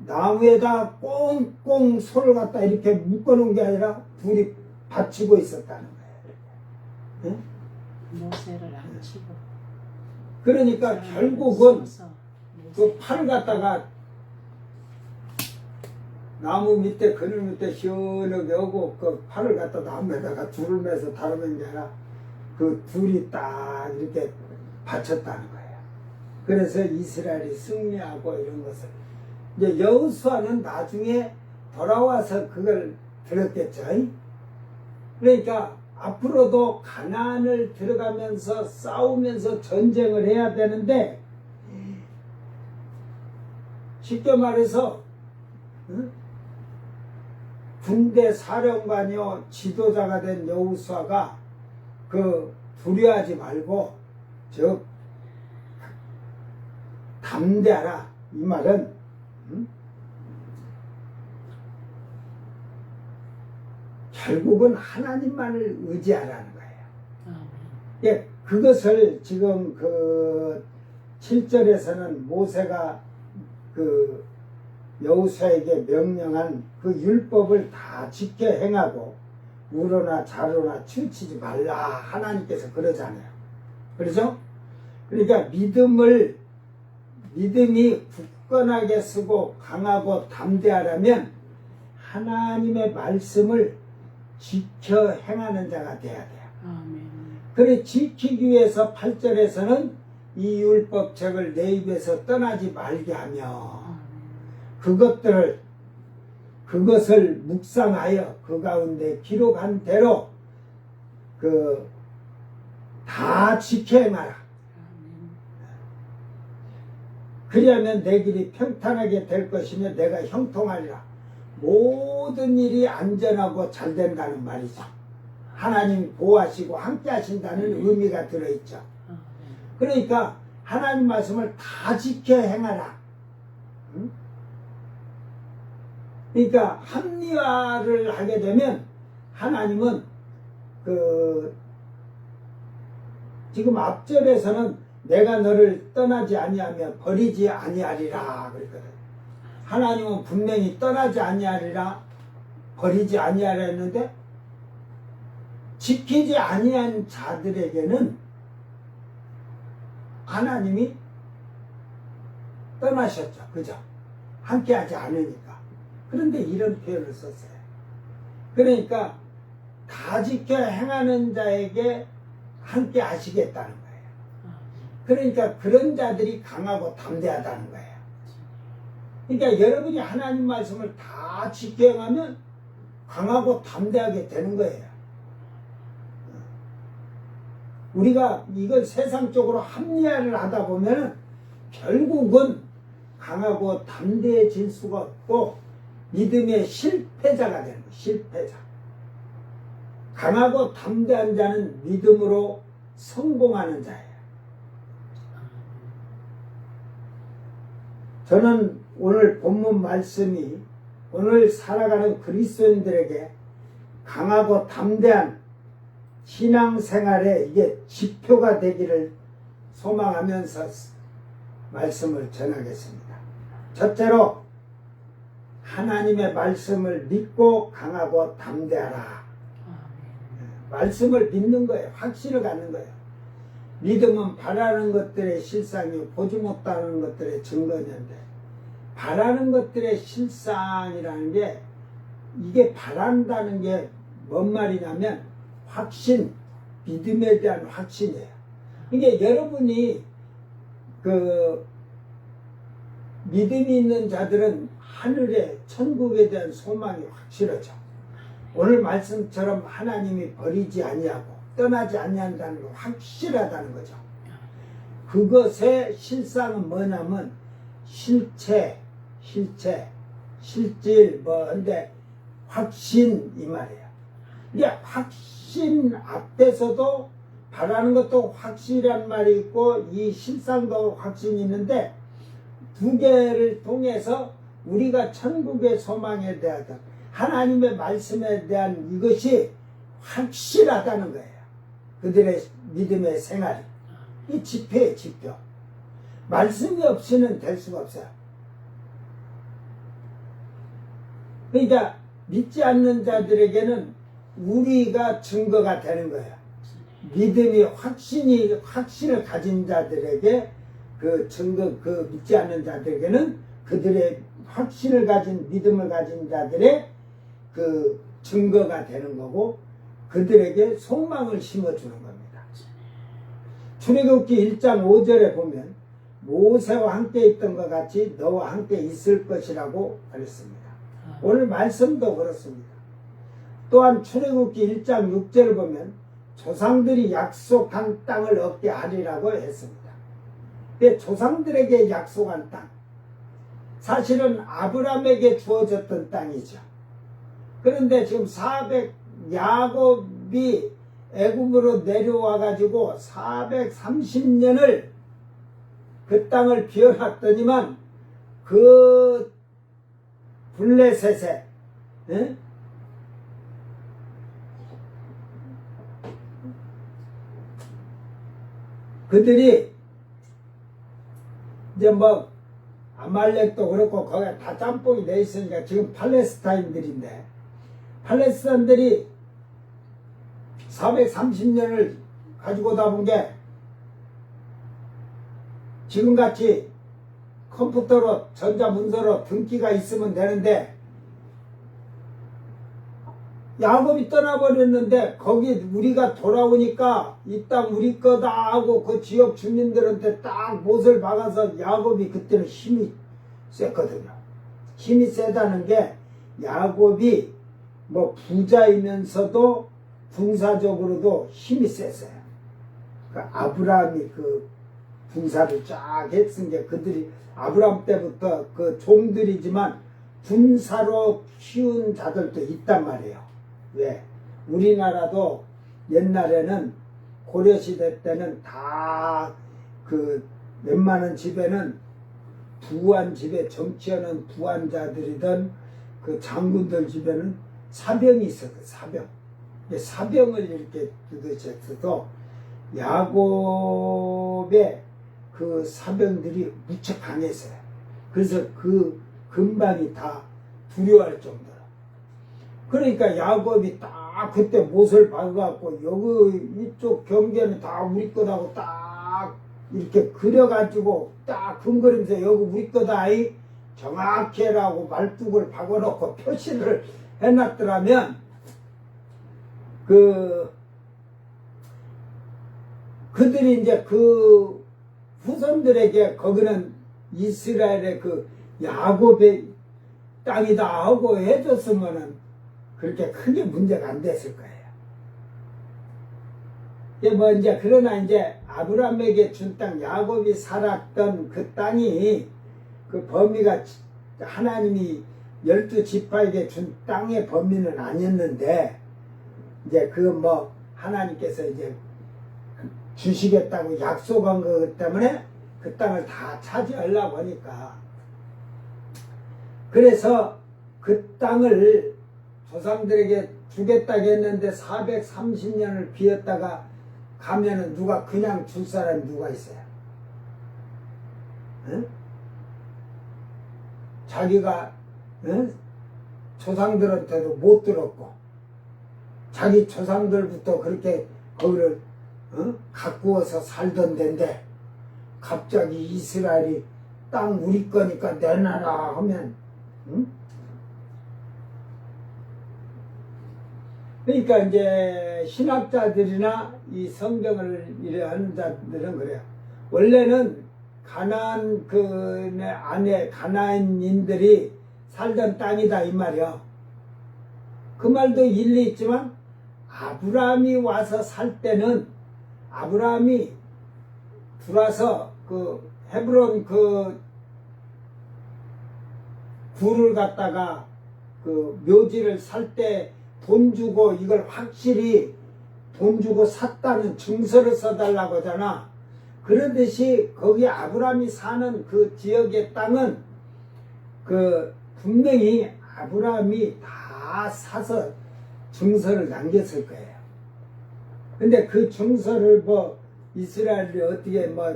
나무에다 꽁꽁 손을 갖다 이렇게 묶어놓은 게 아니라 둘이 받치고 있었다는 거예요. 응? 모세를 안 치고. 그러니까 결국은 그 팔을 갖다가 나무 밑에 그늘 밑에 시원하게 하고 그 팔을 갖다 나무에다가 줄을 매서 다루는 게 아니라 그 둘이 딱 이렇게 받쳤다는 거예요. 그래서 이스라엘이 승리하고 이런 것을 이제 여호수아는 나중에 돌아와서 그걸 들었겠죠. 그러니까 앞으로도 가나안을 들어가면서 싸우면서 전쟁을 해야 되는데 쉽게 말해서 군대 사령관이요 지도자가 된 여호수아가 두려워하지 말고 담대하라 이 말은 결국은 하나님만을 의지하라는 거예요. 예, 그것을 지금 7절에서는 모세가 여호수아에게 명령한 그 율법을 다 지켜 행하고 우로나 자로나 치우치지 말라 하나님께서 그러잖아요. 그렇죠? 그러니까 믿음이 굳건하게 쓰고 강하고 담대하려면 하나님의 말씀을 지켜 행하는 자가 돼야 돼요. 아멘. 그래 지키기 위해서 8절에서는 이 율법책을 내 입에서 떠나지 말게 하며 그것을 묵상하여 그 가운데 기록한 대로 다 지켜 행하라. 그리하면 내 길이 평탄하게 될 것이며 내가 형통하리라. 모든 일이 안전하고 잘 된다는 말이죠. 하나님 보호하시고 함께 하신다는 의미가 들어있죠. 그러니까 하나님 말씀을 다 지켜 행하라. 응? 그러니까 합리화를 하게 되면 하나님은 지금 앞절에서는 내가 너를 떠나지 아니하며 버리지 아니하리라 그랬거든. 하나님은 분명히 떠나지 아니하리라 버리지 아니하리라 했는데 지키지 아니한 자들에게는 하나님이 떠나셨죠. 그죠? 함께하지 않으니까. 그런데 이런 표현을 썼어요. 그러니까 다 지켜 행하는 자에게 함께 하시겠다는 거예요. 그러니까 그런 자들이 강하고 담대하다는 거예요. 그러니까 여러분이 하나님 말씀을 다 지켜가면 강하고 담대하게 되는 거예요. 우리가 이걸 세상적으로 합리화를 하다 보면 결국은 강하고 담대해질 수가 없고 믿음의 실패자가 되는 거예요. 실패자. 강하고 담대한 자는 믿음으로 성공하는 자예요. 저는 오늘 본문 말씀이 오늘 살아가는 그리스도인들에게 강하고 담대한 신앙생활에 이게 지표가 되기를 소망하면서 말씀을 전하겠습니다. 첫째로 하나님의 말씀을 믿고 강하고 담대하라. 말씀을 믿는 거예요. 확신을 갖는 거예요. 믿음은 바라는 것들의 실상이요 보지 못하는 것들의 증거인데, 바라는 것들의 실상이라는 게, 이게 바란다는 게 뭔 말이냐면 확신, 믿음에 대한 확신이에요. 이게 여러분이 그 믿음이 있는 자들은 하늘의 천국에 대한 소망이 확실하죠. 오늘 말씀처럼 하나님이 버리지 아니하고 떠나지 아니한다는 거 확실하다는 거죠. 그것의 실상은 뭐냐면 실체, 실질 뭔데 확신 이 말이에요. 이게 확신 앞에서도 바라는 것도 확실한 말이 있고 이 실상도 확신이 있는데 두 개를 통해서 우리가 천국의 소망에 대한 하나님의 말씀에 대한 이것이 확실하다는 거예요. 그들의 믿음의 생활이. 이 지표예요, 지표. 말씀이 없이는 될 수가 없어요. 그러니까 믿지 않는 자들에게는 우리가 증거가 되는 거예요. 믿음이 확신을 가진 자들에게 그 증거, 그 믿지 않는 자들에게는 그들의 확신을 가진, 믿음을 가진 자들의 그 증거가 되는 거고 그들에게 소망을 심어주는 겁니다. 출애굽기 1장 5절에 보면 모세와 함께 있던 것 같이 너와 함께 있을 것이라고 그랬습니다. 오늘 말씀도 그렇습니다. 또한 출애굽기 1장 6절을 보면 조상들이 약속한 땅을 얻게 하리라고 했습니다. 근데 조상들에게 약속한 땅, 사실은 아브라함에게 주어졌던 땅이죠. 그런데 지금 야곱이 애굽으로 내려와 가지고 430년을 그 땅을 비워놨더니만 그 블레셋에 그들이 이제 뭐 아말렉도 그렇고 거기 다 짬뽕이 돼 있으니까 지금 팔레스타인들인데 팔레스타인들이 430년을 가지고 오다 본 게 지금같이 컴퓨터로 전자문서로 등기가 있으면 되는데 야곱이 떠나버렸는데 거기 우리가 돌아오니까 이 땅 우리 거다 하고 그 지역 주민들한테 딱 못을 박아서 야곱이 그때는 힘이 셌거든요. 힘이 세다는 게 야곱이 뭐 부자이면서도 군사적으로도 힘이 셌어요. 그 아브라함이 그 군사를 쫙 했은 게 그들이 아브라함 때부터 그 종들이지만 군사로 키운 자들도 있단 말이에요. 왜? 우리나라도 옛날에는 고려시대 때는 다 그 웬만한 집에는 부한 집에 정치하는 부한자들이던 그 장군들 집에는 사병이 있었거든. 사병. 사병을 이렇게 두듯이 했어도 야곱의 그 사병들이 무척 강했어요. 그래서 그 근방이 다 두려워할 정도로. 그러니까 야곱이 딱 그때 못을 박아갖고 여기 이쪽 경계는 다 우리 거라고 딱 이렇게 그려가지고 딱 근거리면서 여기 우리 거다 이 정확히 해라고 말뚝을 박아놓고 표시를 해놨더라면 그들이 이제 그 후손들에게 거기는 이스라엘의 그 야곱의 땅이다 하고 해줬으면은 그렇게 크게 문제가 안 됐을 거예요. 뭐 이제 그러나 이제 아브라함에게 준 땅, 야곱이 살았던 그 땅이 그 범위가 하나님이 12지파에게 준 땅의 범위는 아니었는데 이제 그 뭐 하나님께서 이제 주시겠다고 약속한 것 때문에 그 땅을 다 차지하려고 하니까 그래서 그 땅을 조상들에게 주겠다고 했는데 430년을 비었다가 가면은 누가 그냥 줄 사람이 누가 있어요? 응? 자기가 응? 조상들한테도 못 들었고 자기 조상들부터 그렇게 거기를 가꾸어서 살던 데인데 갑자기 이스라엘이 땅 우리 거니까 내놔라 하면 응? 그러니까 이제 신학자들이나 이 성경을 이해하는 자들은 그래요. 원래는 가나안 그 안에 가나안인들이 살던 땅이다 이 말이요. 그 말도 일리 있지만 아브라함이 와서 살 때는 아브라함이 들어와서 그 헤브론 그 굴을 갖다가 그 묘지를 살 때 돈 주고 이걸 확실히 돈 주고 샀다는 증서를 써달라고 하잖아. 그러듯이 거기 아브라함이 사는 그 지역의 땅은 그 분명히 아브라함이 다 사서 증서를 남겼을 거예요. 근데 그 증서를 뭐 이스라엘이 어떻게 뭐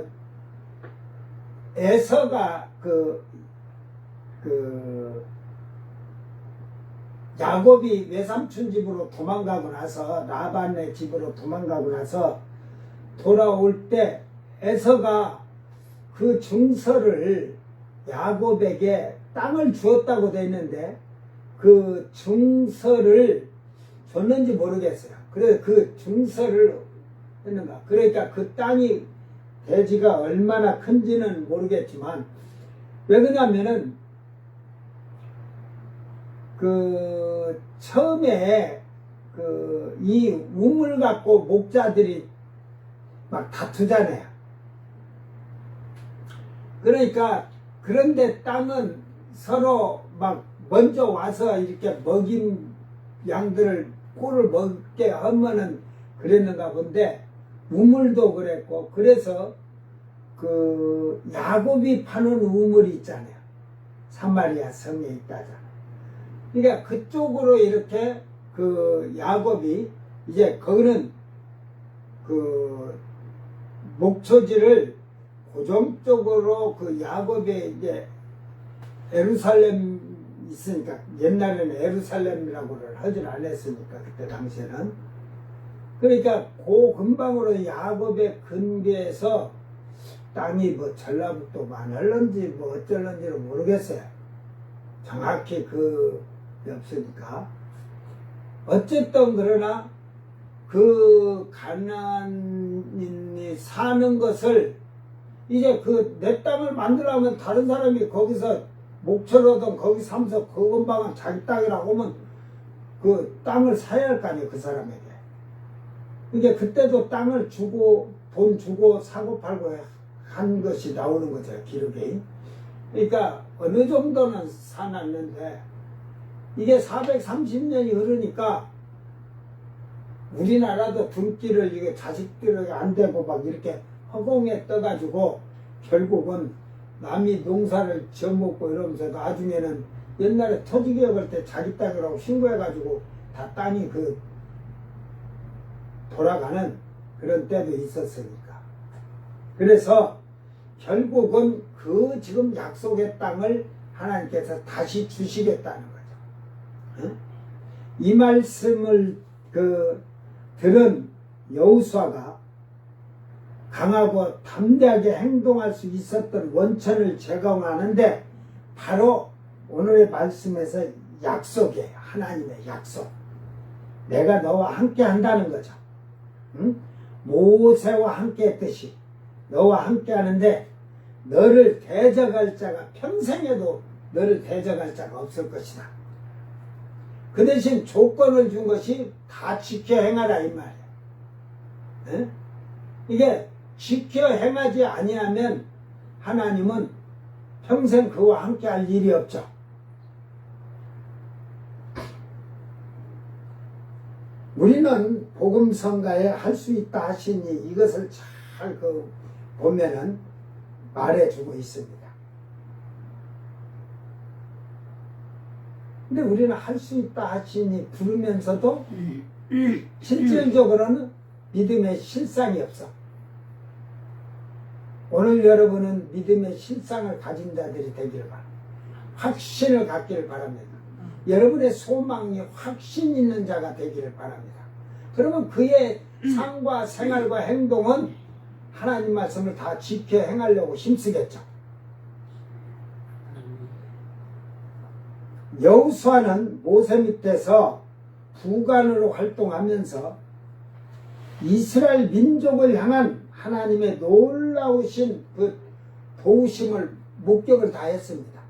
에서가 야곱이 외삼촌 집으로 도망가고 나서 라반의 집으로 도망가고 나서 돌아올 때 에서가 그 증서를 야곱에게 땅을 주었다고 돼 있는데 그 증서를 줬는지 모르겠어요. 그래서 그 증서를 했는가. 그러니까 그 땅이 대지가 얼마나 큰지는 모르겠지만 왜 그러냐면은 그 처음에 그 이 우물 갖고 목자들이 막 다투잖아요. 그러니까 그런데 땅은 서로 막 먼저 와서 이렇게 먹인 양들을 꼴을 먹게 하면은 그랬는가 본데 우물도 그랬고 그래서 그 야곱이 파는 우물이 있잖아요. 사마리아 성에 있다잖아요. 그러니까 그쪽으로 이렇게 그 야곱이 이제 거기는 그 목초지를 고정적으로 그 야곱의 이제 예루살렘 있으니까 옛날에는 예루살렘이라고를 하진 않았으니까 그때 당시에는 그러니까 그 근방으로 야곱의 근교에서 땅이 뭐 전라북도 많을런지 뭐 어쩔런지는 모르겠어요. 정확히 그 없으니까 어쨌든 그러나 그 가나안인이 사는 것을 이제 그 내 땅을 만들려면 다른 사람이 거기서 목초로든 거기 사면서 그 근방은 자기 땅이라고 하면 그 땅을 사야 할 거 아니에요 그 사람에게. 이게 그때도 땅을 주고 돈 주고 사고 팔고 한 것이 나오는 거죠 기록에. 그러니까 어느 정도는 사놨는데 이게 430년이 흐르니까 우리나라도 등기를 이게 자식들에게 안 되고 막 이렇게 허공에 떠가지고 결국은 남이 농사를 지어먹고 이러면서 나중에는 옛날에 토지개혁할 때 자기 땅이라고 신고해가지고 다 땅이 그 돌아가는 그런 때도 있었으니까. 그래서 결국은 그 지금 약속의 땅을 하나님께서 다시 주시겠다는 거죠. 응? 이 말씀을 들은 여호수아가 강하고 담대하게 행동할 수 있었던 원천을 제공하는데 바로 오늘의 말씀에서 약속이에요. 하나님의 약속. 내가 너와 함께 한다는 거죠. 응? 모세와 함께 했듯이 너와 함께 하는데 너를 대적할 자가 평생에도 너를 대적할 자가 없을 것이다. 그 대신 조건을 준 것이 다 지켜 행하라 이 말이야. 에? 이게 지켜 행하지 아니하면 하나님은 평생 그와 함께 할 일이 없죠. 우리는 복음성가에 할 수 있다 하시니 이것을 잘 보면은 말해주고 있습니다. 근데 우리는 할 수 있다 하시니 부르면서도 실질적으로는 믿음의 실상이 없어. 오늘 여러분은 믿음의 실상을 가진 자들이 되기를 바랍니다. 확신을 갖기를 바랍니다. 여러분의 소망이 확신 있는 자가 되기를 바랍니다. 그러면 그의 삶과 생활과 행동은 하나님 말씀을 다 지켜 행하려고 힘쓰겠죠. 여호수아는 모세 밑에서 부관으로 활동하면서 이스라엘 민족을 향한 하나님의 놀라우신 그 도우심을 목격을 다 했습니다.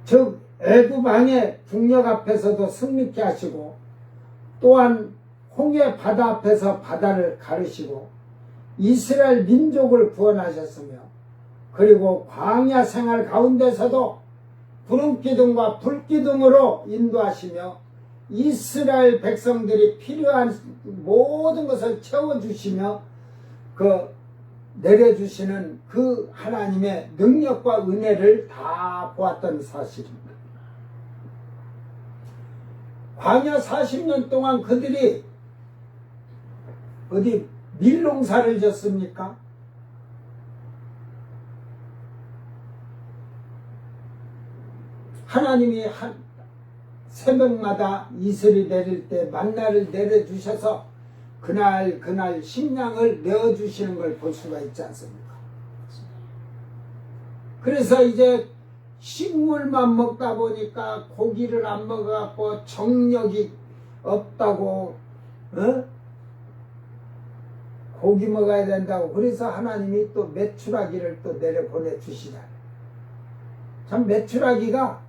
즉 애굽 왕의 국력 앞에서도 승리케 하시고 또한 홍해 바다 앞에서 바다를 가르시고 이스라엘 민족을 구원하셨으며 그리고 광야 생활 가운데서도 구름기둥과 불기둥으로 인도하시며 이스라엘 백성들이 필요한 모든 것을 채워주시며 내려주시는 그 하나님의 능력과 은혜를 다 보았던 사실입니다. 광야 40년 동안 그들이 어디 밀농사를 졌습니까? 하나님이 새벽마다 이슬이 내릴 때 만나를 내려주셔서 그날 식량을 내어주시는 걸 볼 수가 있지 않습니까? 그래서 이제 식물만 먹다 보니까 고기를 안 먹어갖고 정력이 없다고 고기 먹어야 된다고 그래서 하나님이 또 메추라기를 또 내려 보내주시잖아요. 참 메추라기가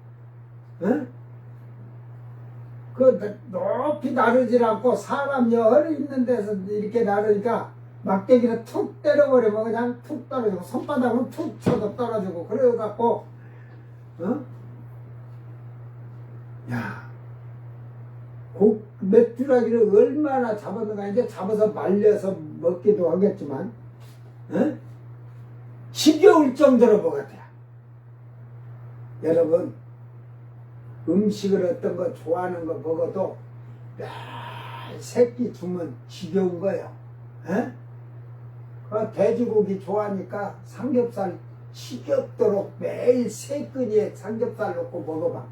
높이 나르질 않고 사람 열 있는 데서 이렇게 나르니까 막대기를 툭 때려버리면 그냥 툭 떨어지고 손바닥은 툭 쳐도 떨어지고 그래갖고 메추라기를 얼마나 잡았는가 이제 잡아서 말려서 먹기도 하겠지만 지겨울 정도로 먹었대요. 여러분 음식을 어떤 거 좋아하는 거 먹어도 매 새끼 주면 지겨운 거예요. 돼지고기 좋아하니까 삼겹살 지겹도록 매일 세 끈에 삼겹살 넣고 먹어봐.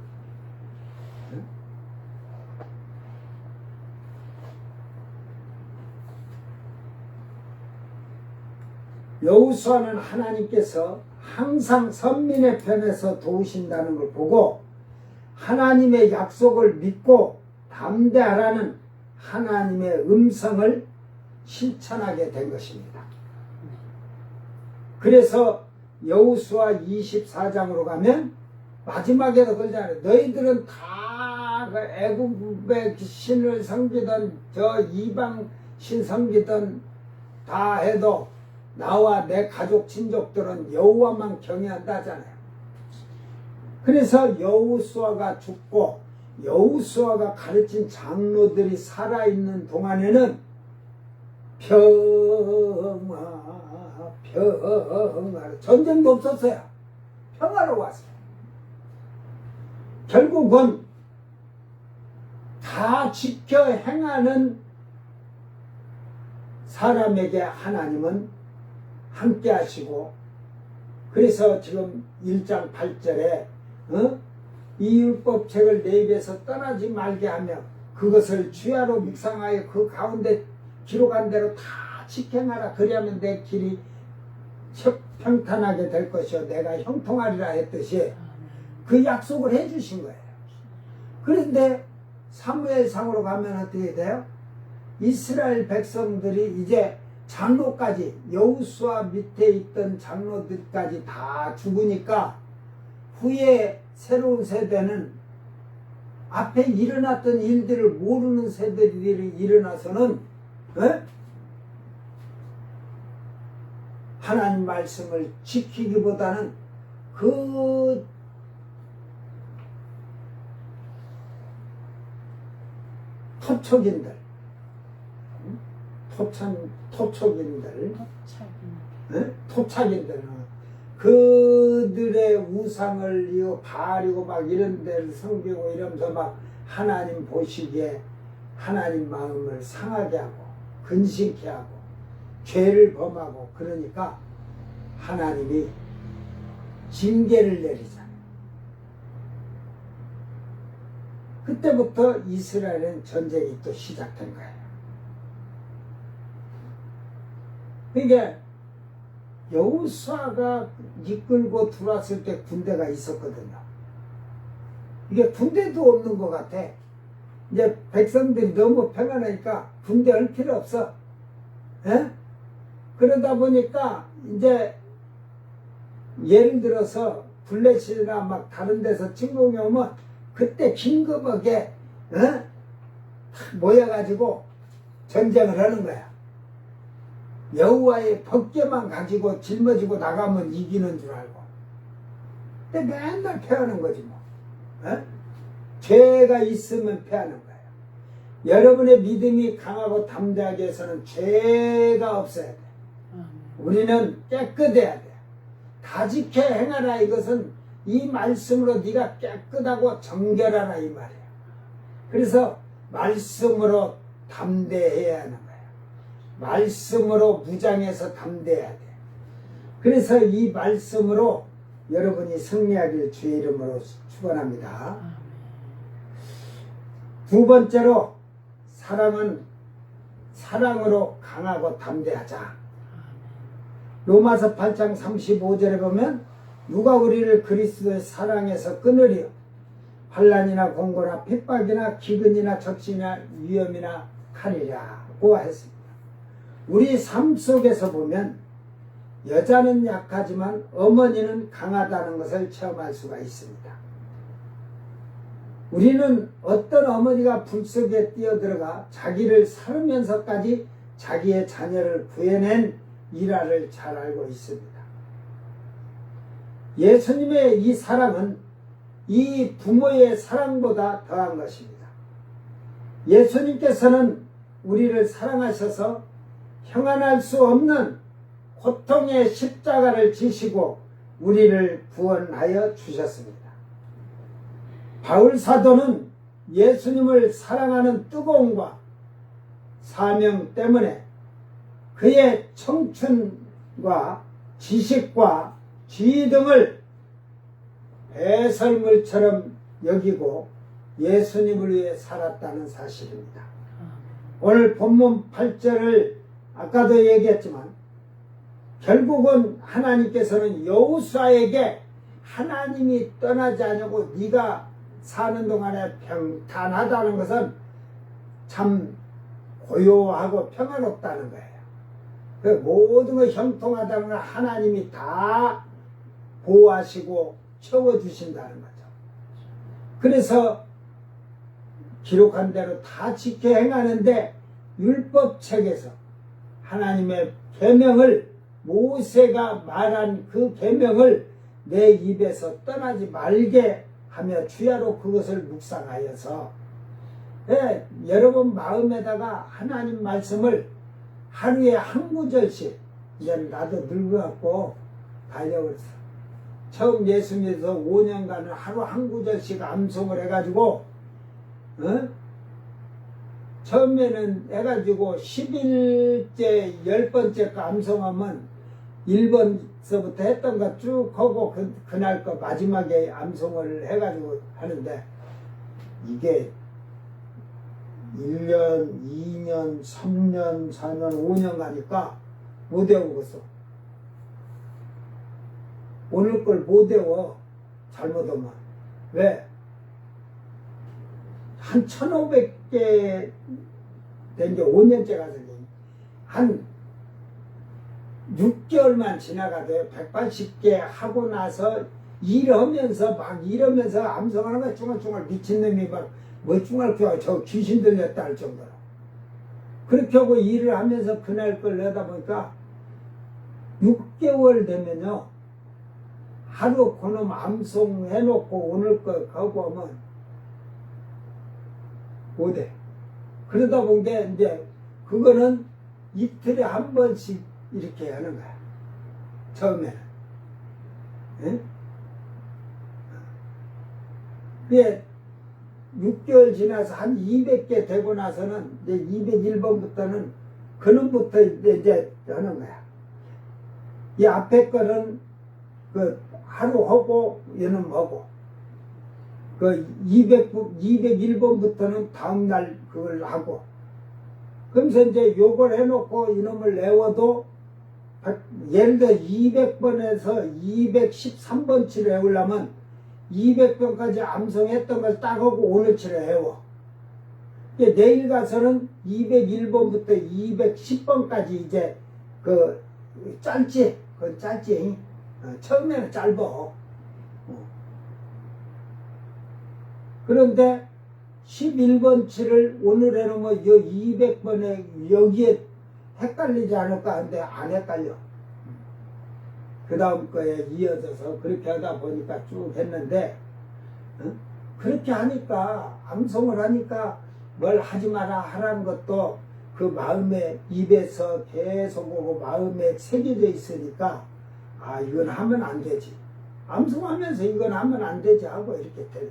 여호수아는 하나님께서 항상 선민의 편에서 도우신다는 걸 보고 하나님의 약속을 믿고 담대하라는 하나님의 음성을 실천하게 된 것입니다. 그래서 여호수아 24장으로 가면 마지막에도 그러잖아요. 너희들은 다 그 애굽의 신을 섬기던 저 이방 신 섬기던 다 해도 나와 내 가족 친족들은 여호와만 경외한다잖아요. 그래서 여호수아가 죽고 여호수아가 가르친 장로들이 살아있는 동안에는 평화 전쟁도 없었어요. 평화로웠어요. 결국은 다 지켜 행하는 사람에게 하나님은 함께 하시고 그래서 지금 1장 8절에 이 율법책을 내 입에서 떠나지 말게 하며 그것을 주야로 묵상하여 그 가운데 기록한 대로 다 지켜하라. 그리하면 내 길이 평탄하게 될 것이요 내가 형통하리라 했듯이 그 약속을 해주신 거예요. 그런데 사무엘상으로 가면 어떻게 돼요? 이스라엘 백성들이 이제 장로까지 여호수아 밑에 있던 장로들까지 다 죽으니까 후에 새로운 세대는 앞에 일어났던 일들을 모르는 세대들이 일어나서는 하나님 말씀을 지키기보다는 그 토촉인들, 토착인들, 그들의 우상을 이거 바리고 막 이런 데를 섬기고 이러면서 막 하나님 보시기에 하나님 마음을 상하게 하고 근심케 하고 죄를 범하고 그러니까 하나님이 징계를 내리잖아요. 그때부터 이스라엘은 전쟁이 또 시작된 거예요. 그러니까 여호수아가 이끌고 들어왔을 때 군대가 있었거든요. 이게 군대도 없는 것 같아. 이제 백성들이 너무 평안하니까 군대 할 필요 없어. 에? 그러다 보니까 이제 예를 들어서 블레셋이나 막 다른 데서 침공이 오면 그때 긴급하게 모여가지고 전쟁을 하는 거야. 여호와의 법궤만 가지고 짊어지고 나가면 이기는 줄 알고. 근데 맨날 패하는 거지 뭐. 죄가 있으면 패하는 거예요. 여러분의 믿음이 강하고 담대하게 해서는 죄가 없어야 돼. 우리는 깨끗해야 돼. 다지켜 행하라. 이것은 이 말씀으로 네가 깨끗하고 정결하라 이 말이에요. 그래서 말씀으로 담대해야 하는 거예요. 말씀으로 무장해서 담대해야 돼. 그래서 이 말씀으로 여러분이 승리하길 주의 이름으로 축원합니다. 두 번째로 사랑은 사랑으로 강하고 담대하자. 로마서 8장 35절에 보면 누가 우리를 그리스도의 사랑에서 끊으리요. 환난이나 공고나 핍박이나 기근이나 적신이나 위험이나 칼이라고 했습니다. 우리 삶 속에서 보면 여자는 약하지만 어머니는 강하다는 것을 체험할 수가 있습니다. 우리는 어떤 어머니가 불 속에 뛰어들어가 자기를 살으면서까지 자기의 자녀를 구해낸 일화를 잘 알고 있습니다. 예수님의 이 사랑은 이 부모의 사랑보다 더한 것입니다. 예수님께서는 우리를 사랑하셔서 형언할 수 없는 고통의 십자가를 지시고 우리를 구원하여 주셨습니다. 바울 사도는 예수님을 사랑하는 뜨거움과 사명 때문에 그의 청춘과 지식과 지위 등을 배설물처럼 여기고 예수님을 위해 살았다는 사실입니다. 오늘 본문 8절을 아까도 얘기했지만 결국은 하나님께서는 여호수아에게 하나님이 떠나지 않고 네가 사는 동안에 평탄하다는 것은 참 고요하고 평안롭다는 거예요. 그 모든 거 형통하다는 건 하나님이 다 보호하시고 채워주신다는 거죠. 그래서 기록한 대로 다 지켜 행하는데 율법책에서 하나님의 계명을 모세가 말한 그 계명을 내 입에서 떠나지 말게 하며 주야로 그것을 묵상하여서 여러분 마음에다가 하나님 말씀을 하루에 한 구절씩, 이제 나도 늙어갖고 달려버렸어. 처음 예수 믿어서 5년간은 하루 한 구절씩 암송을 해가지고 처음에는 해가지고 11째 10번째 거 암송하면 1번서부터 했던 거 쭉 하고 그날 거 마지막에 암송을 해가지고 하는데 이게 1년, 2년, 3년, 4년, 5년 가니까 못 외우겠어. 오늘 걸 못 외워. 잘못하면. 왜? 한 1500개 된 게 5년째 가서 한 6개월만 지나가도 180개 하고 나서 일하면서 막 이러면서 암송하는 거 중얼중얼 미친놈이 막 뭐 중얼중얼 저 귀신 들렸다 할 정도로 그렇게 하고 일을 하면서 그날 걸 내다보니까 6개월 되면요 하루 그놈 암송 해놓고 오늘 거 가고 하면 못해. 그러다 본 게 이제 그거는 이틀에 한 번씩 이렇게 하는 거야. 처음에는. 예? 그게 6개월 지나서 한 200개 되고 나서는 이제 201번부터는 그놈부터 이제 하는 거야. 이 앞에 거는 그 하루 하고 얘는 하고 그 201번부터는 다음날 그걸 하고 그러면서 이제 요걸 해놓고 이놈을 내워도 예를 들어 200번에서 213번치를 해오려면 200번까지 암송했던 걸 딱 하고 오늘치를 해워. 내일 가서는 201번부터 210번까지 이제 그 짧지? 그건 짧지? 처음에는 짧어. 그런데 11번치를 오늘 해놓으면 200번에 여기에 헷갈리지 않을까 하는데 안 헷갈려. 그 다음 거에 이어져서 그렇게 하다 보니까 쭉 했는데 그렇게 하니까 암송을 하니까 뭘 하지 마라 하라는 것도 그 마음에 입에서 계속 오고 마음에 새겨져 있으니까 아 이건 하면 안 되지. 암송하면서 이건 하면 안 되지 하고 이렇게 돼요.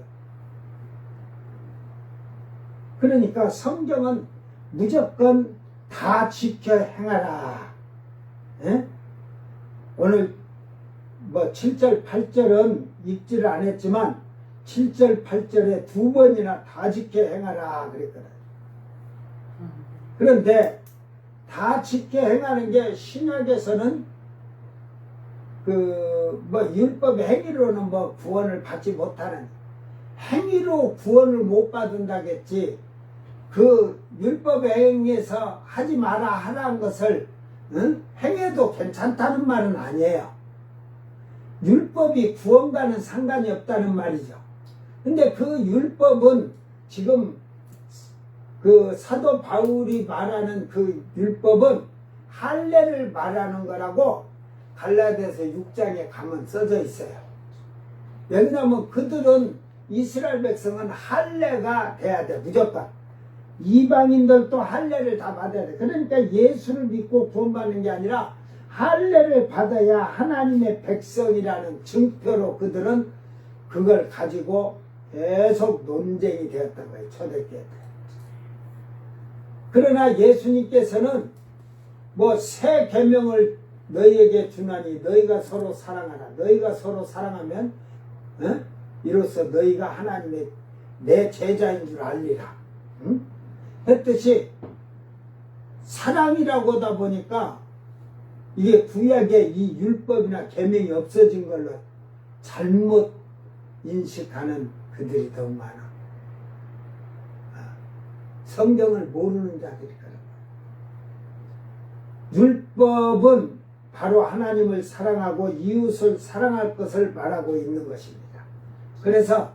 그러니까 성경은 무조건 다 지켜 행하라. 에? 오늘 뭐 7절 8절은 읽지를 안 했지만 7절 8절에 2번이나 다 지켜 행하라 그랬거든. 그런데 다 지켜 행하는 게 신약에서는 그 뭐 율법 행위로는 뭐 구원을 받지 못하는 행위로 구원을 못 받는다겠지. 그 율법 행위에서 하지 마라 하라는 것을 행해도 괜찮다는 말은 아니에요. 율법이 구원과는 상관이 없다는 말이죠. 근데 그 율법은 지금 그 사도 바울이 말하는 그 율법은 할례를 말하는 거라고 갈라디아서 6장에 가면 써져 있어요. 왜냐하면 그들은 이스라엘 백성은 할례가 돼야 돼. 무조건. 이방인들도 할례를 다 받아야 돼. 그러니까 예수를 믿고 구원받는 게 아니라 할례를 받아야 하나님의 백성이라는 증표로 그들은 그걸 가지고 계속 논쟁이 되었던 거예요. 초대교회 때. 그러나 예수님께서는 뭐 새 계명을 너희에게 주나니 너희가 서로 사랑하라. 너희가 서로 사랑하면 이로써 너희가 하나님의 내 제자인 줄 알리라. 했듯이 사랑이라고 하다 보니까 이게 구약에 이 율법이나 계명이 없어진 걸로 잘못 인식하는 그들이 더 많아. 성경을 모르는 자들이 그런 거야. 율법은 바로 하나님을 사랑하고 이웃을 사랑할 것을 말하고 있는 것입니다. 그래서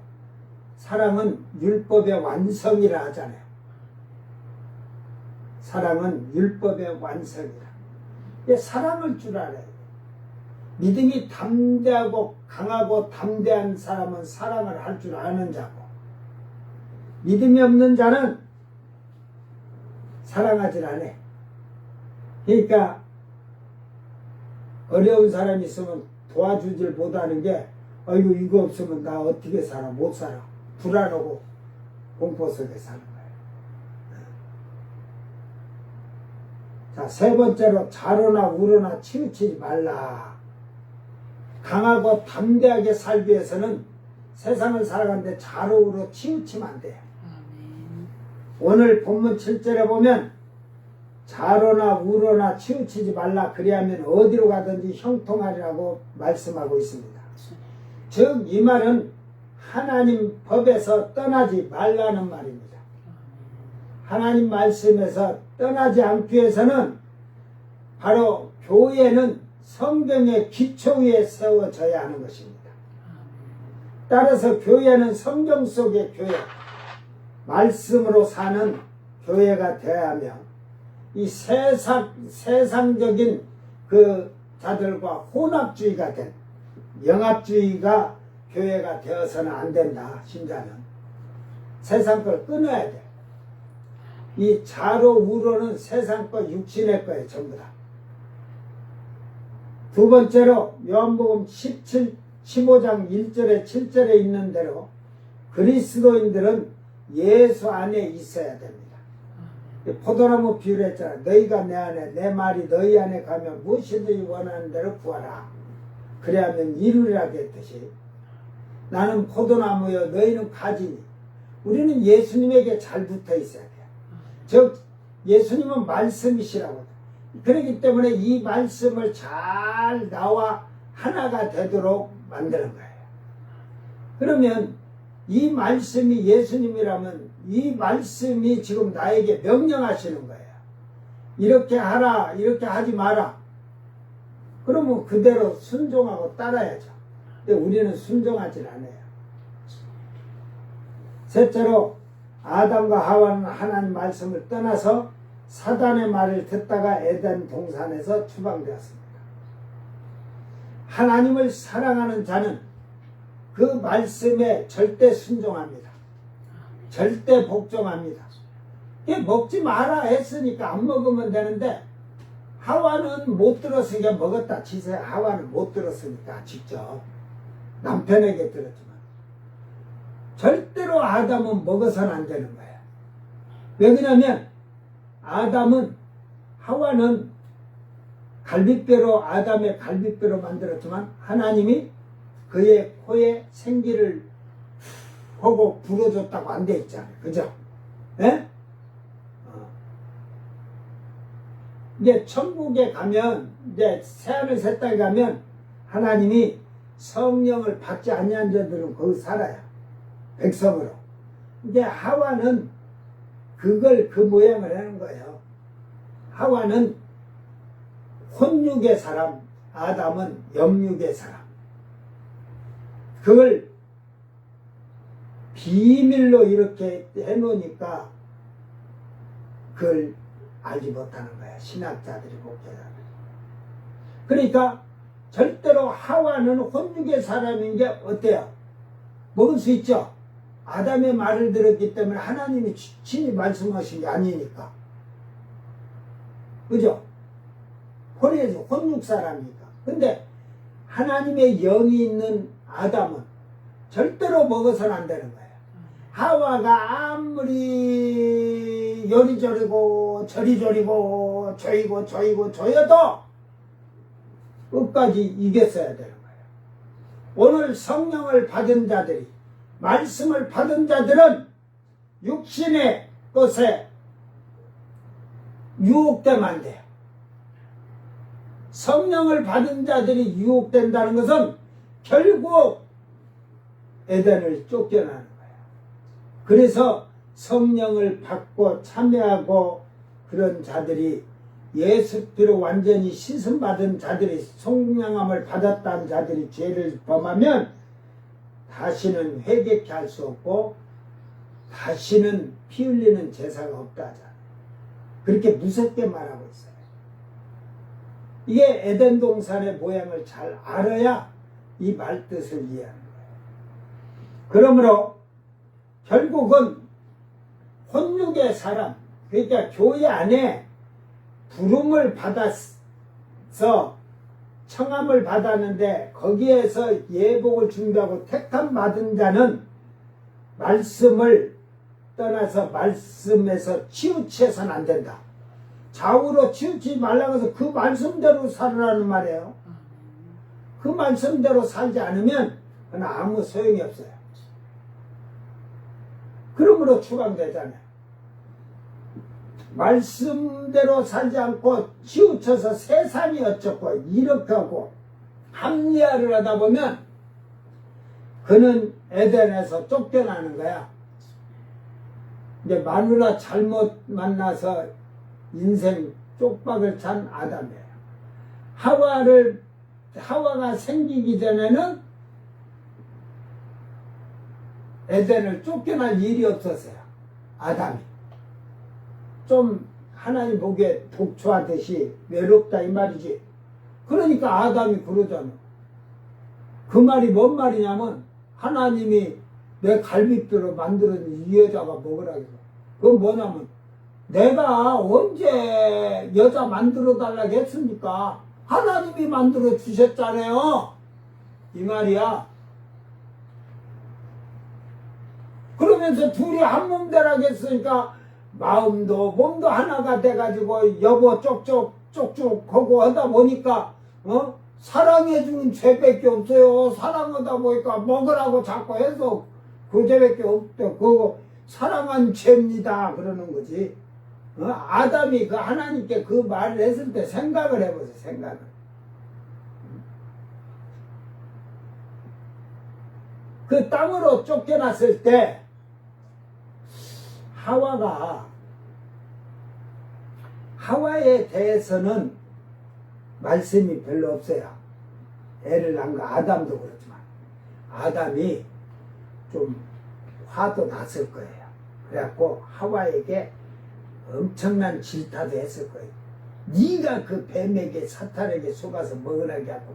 사랑은 율법의 완성이라 하잖아요. 사랑은 율법의 완성이라. 사랑을 줄 알아야 돼. 믿음이 담대하고 강하고 담대한 사람은 사랑을 할 줄 아는 자고, 믿음이 없는 자는 사랑하질 않아. 그러니까 어려운 사람이 있으면 도와주질 못하는 게 아이고 이거 없으면 나 어떻게 살아? 못 살아. 불안하고 공포 속에 사는 거예요. 자, 세 번째로 자로나 우로나 치우치지 말라. 강하고 담대하게 살기 위해서는 세상을 살아가는데 자로우로 치우치면 안 돼요. 오늘 본문 7절에 보면 자로나 우로나 치우치지 말라. 그리하면 어디로 가든지 형통하리라고 말씀하고 있습니다. 즉 이 말은 하나님 법에서 떠나지 말라는 말입니다. 하나님 말씀에서 떠나지 않기 위해서는 바로 교회는 성경의 기초 위에 세워져야 하는 것입니다. 따라서 교회는 성경 속의 교회, 말씀으로 사는 교회가 되어야 하며 이 세상적인 그 자들과 혼합주의가 된 영합주의가 교회가 되어서는 안 된다. 신자는 세상 걸 끊어야 돼. 이 좌로 우로는 세상 거 육신의 거예요. 전부 다. 두 번째로 요한복음 15장 1절에 7절에 있는 대로 그리스도인들은 예수 안에 있어야 됩니다. 포도나무 비유를 했잖아. 너희가 내 안에 내 말이 너희 안에 가면 무엇이든지 원하는 대로 구하라. 그래야면 이루리라 했듯이 나는 포도나무여 너희는 가지니 우리는 예수님에게 잘 붙어 있어야 돼요. 즉 예수님은 말씀이시라고. 그렇기 때문에 이 말씀을 잘 나와 하나가 되도록 만드는 거예요. 그러면 이 말씀이 예수님이라면 이 말씀이 지금 나에게 명령하시는 거예요. 이렇게 하라, 이렇게 하지 마라. 그러면 그대로 순종하고 따라야죠. 근데 우리는 순종하지 않아요. 셋째로 아담과 하와는 하나님 말씀을 떠나서 사단의 말을 듣다가 에덴 동산에서 추방되었습니다. 하나님을 사랑하는 자는 그 말씀에 절대 순종합니다. 절대 복종합니다. 먹지 마라 했으니까 안 먹으면 되는데 하와는 못 들었으니까 먹었다 치세요. 하와는 못 들었으니까 직접 남편에게 들었지만 절대로 아담은 먹어서는 안 되는 거예요. 왜 그러냐면 아담은 하와는 갈비뼈로 아담의 갈비뼈로 만들었지만 하나님이 그의 코에 생기를 하고 불어줬다고 안 돼 있잖아요. 그죠? 예? 이제 천국에 가면 이제 새하늘 새 땅에 가면 하나님이 성령을 받지 아니한 자들은 거기 살아요. 백성으로. 이제 하와는 그걸 그 모양을 하는 거예요. 하와는 혼육의 사람, 아담은 영육의 사람. 그걸 비밀로 이렇게 해놓으니까 그걸 알지 못하는 거야. 신학자들이, 목회자들이. 그러니까 절대로 하와는 혼육의 사람인 게 어때요? 먹을 수 있죠. 아담의 말을 들었기 때문에 하나님이 친히 말씀하신 게 아니니까. 그죠? 혼육 사람이니까. 근데 하나님의 영이 있는 아담은 절대로 먹어서는 안 되는 거예요. 하와가 아무리 요리조리고 저리조리고 조여도 끝까지 이겼어야 되는 거예요. 오늘 성령을 받은 자들이, 말씀을 받은 자들은 육신의 것에 유혹되면 안 돼요. 성령을 받은 자들이 유혹된다는 것은 결국 에덴을 쫓겨나는 거예요. 그래서 성령을 받고 참여하고 그런 자들이 예수 피로 완전히 씻음받은 자들이, 속량함을 받았다는 자들이 죄를 범하면 다시는 회개케 할 수 없고 다시는 피 흘리는 제사가 없다 하잖아요. 그렇게 무섭게 말하고 있어요. 이게 에덴 동산의 모양을 잘 알아야 이 말뜻을 이해하는 거예요. 그러므로 결국은 혼육의 사람, 그러니까 교회 안에 부름을 받아서 청함을 받았는데 거기에서 예복을 준비하고 택함 받은 자는 말씀을 떠나서 말씀에서 치우쳐서는 안 된다. 좌우로 치우치지 말라고 해서 그 말씀대로 살으라는 말이에요. 그 말씀대로 살지 않으면 그건 아무 소용이 없어요. 그러므로 추방되잖아요. 말씀대로 살지 않고 치우쳐서 세상이 어쩌고 이렇게 하고 합리화를 하다 보면 그는 에덴에서 쫓겨나는 거야. 이제 마누라 잘못 만나서 인생 쪽박을 찬 아담이에요. 하와가 생기기 전에는 에덴을 쫓겨날 일이 없었어요. 아담이. 좀 하나님 보기에 독초하듯이 외롭다 이 말이지. 그러니까 아담이 그러잖아. 그 말이 뭔 말이냐면 하나님이 내 갈비뼈로 만들어준 이 여자가 먹으라 그래. 그건 뭐냐면 내가 언제 여자 만들어 달라고 했습니까? 하나님이 만들어 주셨잖아요. 이 말이야. 그러면서 둘이 한 몸 되라고 했으니까 마음도 몸도 하나가 돼가지고 여보 쪽쪽 하고 하다 보니까 사랑해주는 죄밖에 없어요. 사랑하다 보니까 먹으라고 자꾸 해서 그 죄밖에 없대. 그거 사랑한 죄입니다. 그러는 거지. 아담이 그 하나님께 그 말을 했을 때 생각을 해보세요. 생각을. 그 땅으로 쫓겨났을 때 하와에 대해서는 말씀이 별로 없어요. 애를 낳은 거 아담도 그렇지만 아담이 좀 화도 났을 거예요. 그래갖고 하와에게 엄청난 질타도 했을 거예요. 네가 그 뱀에게 사탄에게 속아서 먹으라고 하고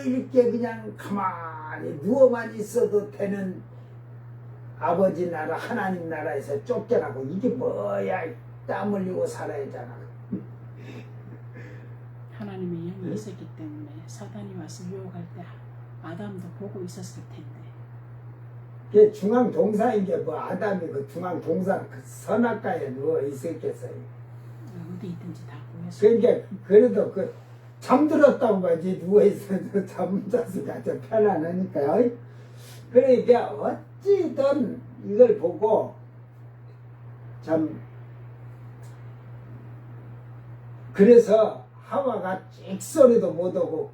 이렇게 그냥 가만히 누워만 있어도 되는 아버지 나라 하나님 나라에서 쫓겨나고 이게 뭐야 땀 흘리고 살아야 하잖아. 하나님의 영이 있었기 때문에 사단이 와서 유혹할 때 아담도 보고 있었을 텐데. 그 중앙 동산인 게 뭐 아담이 그 중앙 동산 그 선악가에 누워 있었겠어요. 어디 있든지 다 보였어. 그러니까 그래도 그 잠들었다고 말지 누워 있어도 잠자서가 좀 편안하니까요. 그러니까 어찌든 이걸 보고 참 그래서 하와가 찍소리도 못하고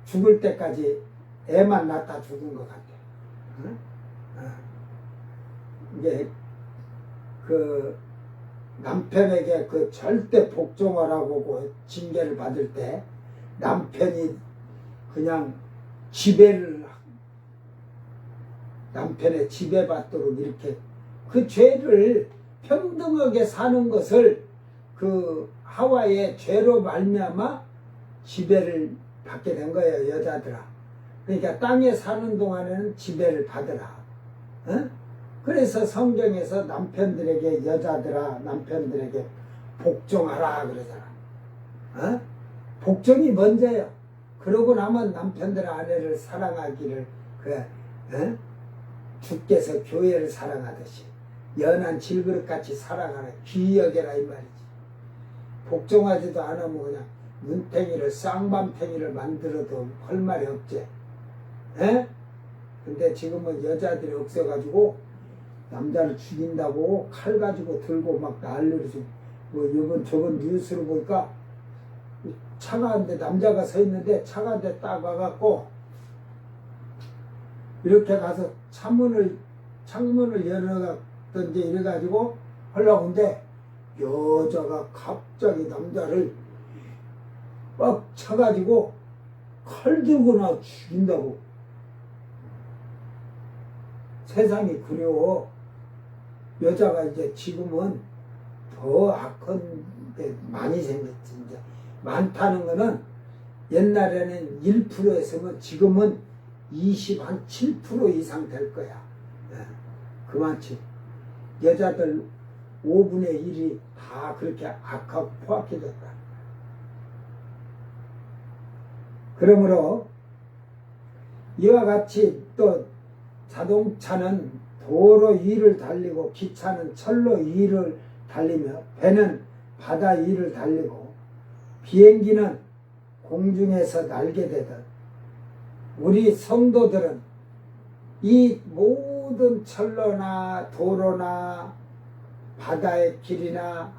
죽을 때까지 애만 낳다 죽은 것 같아. 응? 이게 그 남편에게 그 절대 복종하라고 그 징계를 받을 때 남편이 그냥 남편의 지배받도록 이렇게 그 죄를 평등하게 사는 것을 그 하와의 죄로 말미암아 지배를 받게 된 거예요. 여자들아. 그러니까 땅에 사는 동안에는 지배를 받으라. 그래서 성경에서 남편들에게 여자들아 남편들에게 복종하라 그러잖아. 복종이 먼저예요. 그러고 나면 남편들 아내를 사랑하기를 주께서 교회를 사랑하듯이 연한 질그릇같이 사랑하라 귀히 여겨라 이 말이지. 복종하지도 않으면 그냥 눈탱이를 쌍밤탱이를 만들어도 할 말이 없지. 근데 지금은 여자들이 없어가지고 남자를 죽인다고 칼 가지고 들고 막 난리지. 뭐 이번 저번 뉴스로 보니까 차가 한 대 남자가 서 있는데 차가 한 대 딱 와갖고 이렇게 가서 창문을 열어갔던지 이래가지고 하려고 하는데 여자가 갑자기 남자를 막 쳐가지고 칼 들고 나 죽인다고. 세상이 그려. 여자가 이제 지금은 더 악한 게 많이 생겼지. 이제 많다는 거는 옛날에는 1%였으면 지금은 27% 이상 될 거야. 그만치. 여자들 5분의 1이 다 그렇게 악하고 포악해졌다. 그러므로 이와 같이 또 자동차는 도로 위를 달리고 기차는 철로 위를 달리며 배는 바다 위를 달리고 비행기는 공중에서 날게 되듯 우리 성도들은 이 모든 철로나 도로나 바다의 길이나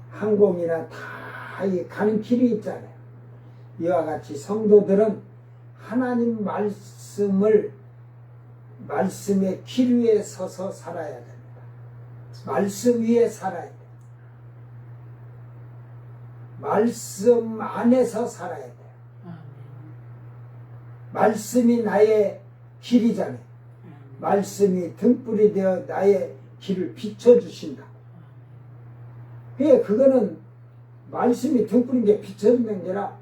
항공이나 다 가는 길이 있잖아요. 이와 같이 성도들은 하나님 말씀의 길 위에 서서 살아야 됩니다. 말씀 위에 살아야 돼요. 말씀 안에서 살아야 돼요. 말씀이 나의 길이잖아요. 말씀이 등불이 되어 나의 길을 비춰주신다. 그거는 말씀이 등불인 게 비춰주는 게 아니라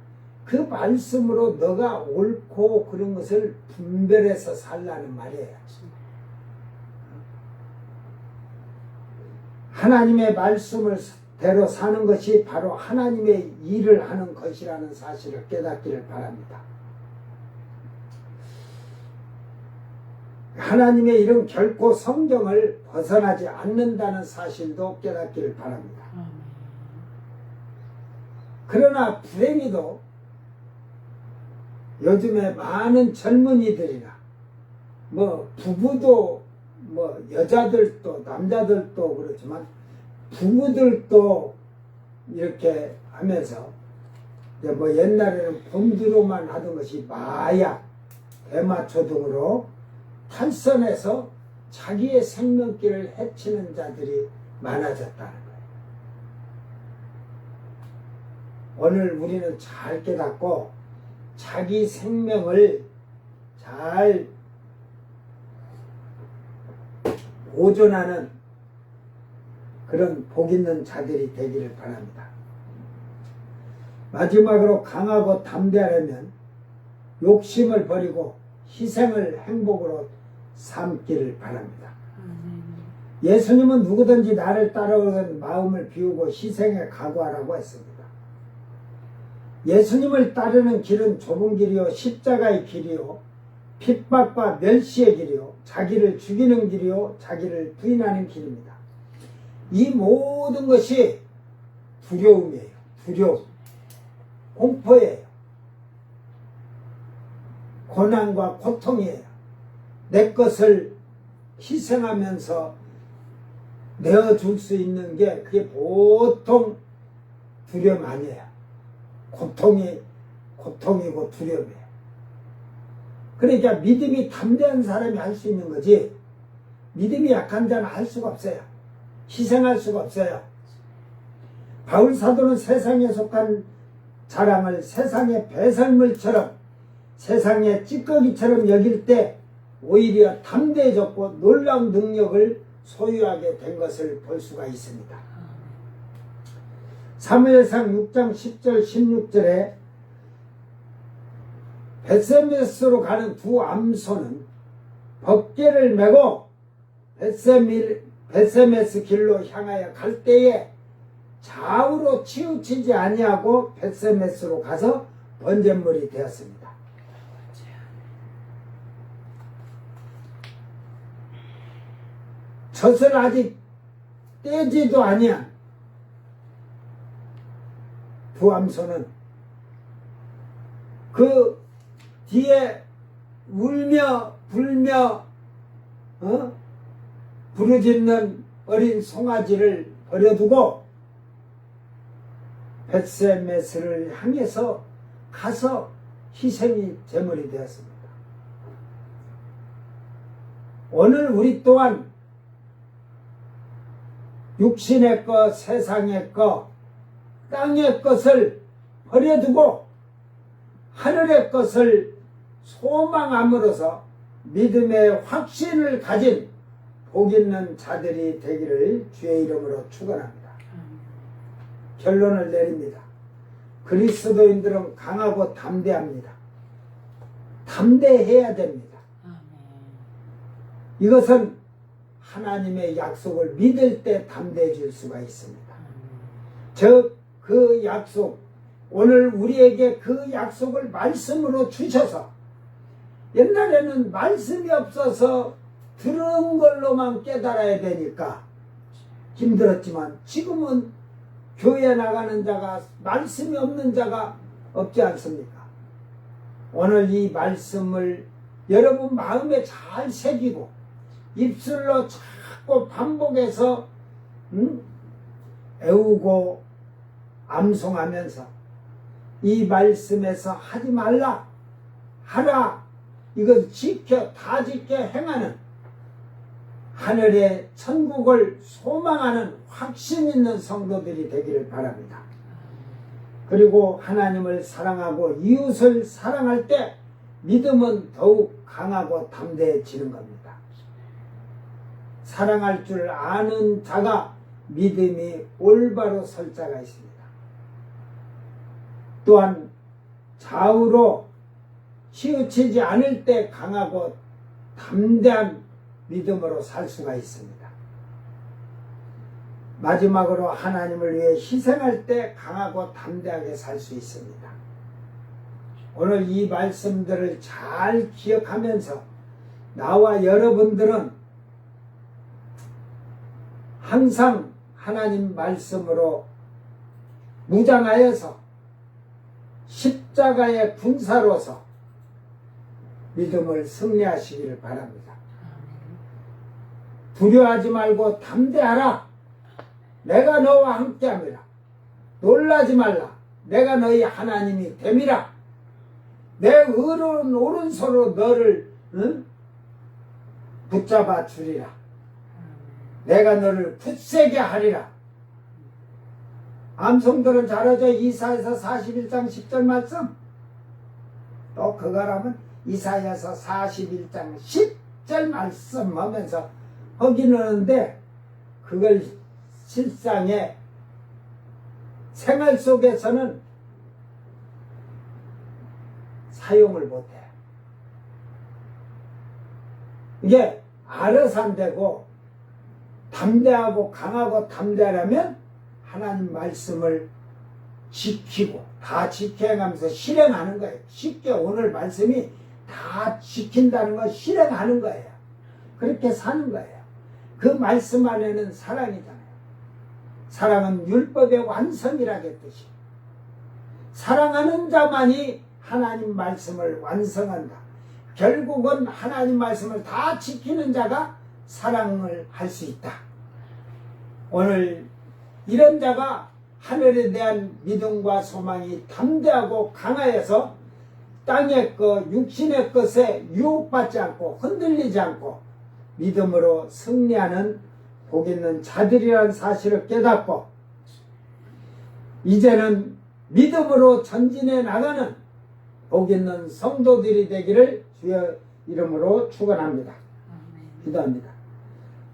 그 말씀으로 너가 옳고 그런 것을 분별해서 살라는 말이에요. 하나님의 말씀을 대로 사는 것이 바로 하나님의 일을 하는 것이라는 사실을 깨닫기를 바랍니다. 하나님의 일은 결코 성경을 벗어나지 않는다는 사실도 깨닫기를 바랍니다. 그러나 불행히도 요즘에 많은 젊은이들이나 부부도 여자들도 남자들도 그렇지만 부부들도 이렇게 하면서 옛날에는 본드로만 하던 것이 마약, 대마초 등으로 탈선해서 자기의 생명길을 해치는 자들이 많아졌다는 거예요. 오늘 우리는 잘 깨닫고 자기 생명을 잘 보존하는 그런 복 있는 자들이 되기를 바랍니다. 마지막으로 강하고 담대하려면 욕심을 버리고 희생을 행복으로 삼기를 바랍니다. 예수님은 누구든지 나를 따르는 마음을 비우고 희생에 각오하라고 했습니다. 예수님을 따르는 길은 좁은 길이요 십자가의 길이요 핍박과 멸시의 길이요 자기를 죽이는 길이요 자기를 부인하는 길입니다. 이 모든 것이 두려움이에요. 두려움, 공포예요. 고난과 고통이에요. 내 것을 희생하면서 내어줄 수 있는 게 그게 보통 두려움 아니에요. 고통이고 두려움이에요. 그러니까 믿음이 담대한 사람이 할 수 있는 거지 믿음이 약한 자는 할 수가 없어요. 희생할 수가 없어요. 바울 사도는 세상에 속한 자랑을 세상의 배설물처럼 세상의 찌꺼기처럼 여길 때 오히려 담대해졌고 놀라운 능력을 소유하게 된 것을 볼 수가 있습니다. 사무엘상 6장 10절 16절에 벳세메스로 가는 두 암소는 법궤를 메고 벳세메스 길로 향하여 갈 때에 좌우로 치우치지 아니하고 벳세메스로 가서 번제물이 되었습니다. 젖을 아직 떼지도 아니한 두 암소는 그 뒤에 울며 불며 부르짖는 어린 송아지를 버려두고 벳세메스를 향해서 가서 희생이 제물이 되었습니다. 오늘 우리 또한 육신의 것, 세상의 것, 땅의 것을 버려두고 하늘의 것을 소망함으로써 믿음의 확신을 가진 복 있는 자들이 되기를 주의 이름으로 축원합니다. 결론을 내립니다. 그리스도인들은 강하고 담대합니다. 담대해야 됩니다. 이것은 하나님의 약속을 믿을 때 담대해질 수가 있습니다. 그 약속, 오늘 우리에게 그 약속을 말씀으로 주셔서 옛날에는 말씀이 없어서 들은 걸로만 깨달아야 되니까 힘들었지만 지금은 교회 나가는 자가 말씀이 없는 자가 없지 않습니까? 오늘 이 말씀을 여러분 마음에 잘 새기고 입술로 자꾸 반복해서 애우고 암송하면서 이 말씀에서 하지 말라 하라 이것 지켜 다 지켜 행하는 하늘의 천국을 소망하는 확신 있는 성도들이 되기를 바랍니다. 그리고 하나님을 사랑하고 이웃을 사랑할 때 믿음은 더욱 강하고 담대해지는 겁니다. 사랑할 줄 아는 자가 믿음이 올바로 설 자가 있습니다. 또한 좌우로 치우치지 않을 때 강하고 담대한 믿음으로 살 수가 있습니다. 마지막으로 하나님을 위해 희생할 때 강하고 담대하게 살 수 있습니다. 오늘 이 말씀들을 잘 기억하면서 나와 여러분들은 항상 하나님 말씀으로 무장하여서 십자가의 군사로서 믿음을 승리하시기를 바랍니다. 두려워하지 말고 담대하라. 내가 너와 함께함이라. 놀라지 말라. 내가 너희 하나님이 됨이라. 내 의로운 오른손으로 너를 붙잡아 주리라. 내가 너를 굳세게 하리라. 암송들은 잘 알죠? 이사야서 41장 10절 말씀. 또 그거라면 이사야서 41장 10절 말씀 하면서 허기는데 그걸 실상의 생활 속에서는 사용을 못해. 이게 알아서 안 되고 담대하고 강하고 담대하려면 하나님 말씀을 지키고 다 지켜가면서 실행하는 거예요. 쉽게 오늘 말씀이 다 지킨다는 건 실행하는 거예요. 그렇게 사는 거예요. 그 말씀 안에는 사랑이잖아요. 사랑은 율법의 완성이라겠듯이 사랑하는 자만이 하나님 말씀을 완성한다. 결국은 하나님 말씀을 다 지키는 자가 사랑을 할 수 있다. 오늘 이런 자가 하늘에 대한 믿음과 소망이 담대하고 강하여서 땅의 것, 육신의 것에 유혹받지 않고 흔들리지 않고 믿음으로 승리하는 복 있는 자들이라는 사실을 깨닫고 이제는 믿음으로 전진해 나가는 복 있는 성도들이 되기를 주의 이름으로 축원합니다. 기도합니다.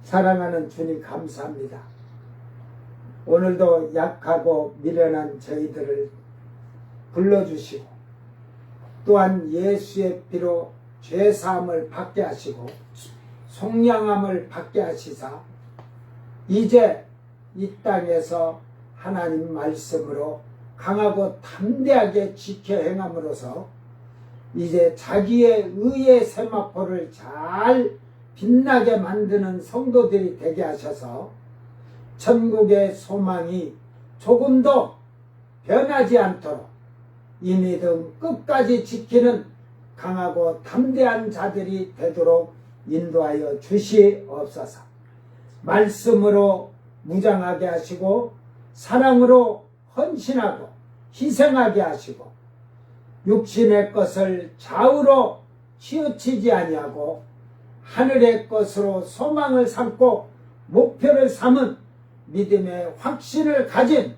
사랑하는 주님 감사합니다. 오늘도 약하고 미련한 저희들을 불러주시고 또한 예수의 피로 죄사함을 받게 하시고 속량함을 받게 하시사 이제 이 땅에서 하나님 말씀으로 강하고 담대하게 지켜 행함으로써 이제 자기의 의의 세마포를 잘 빛나게 만드는 성도들이 되게 하셔서 천국의 소망이 조금도 변하지 않도록 이 믿음 끝까지 지키는 강하고 담대한 자들이 되도록 인도하여 주시옵소서. 말씀으로 무장하게 하시고 사랑으로 헌신하고 희생하게 하시고 육신의 것을 좌우로 치우치지 아니하고 하늘의 것으로 소망을 삼고 목표를 삼은 믿음의 확신을 가진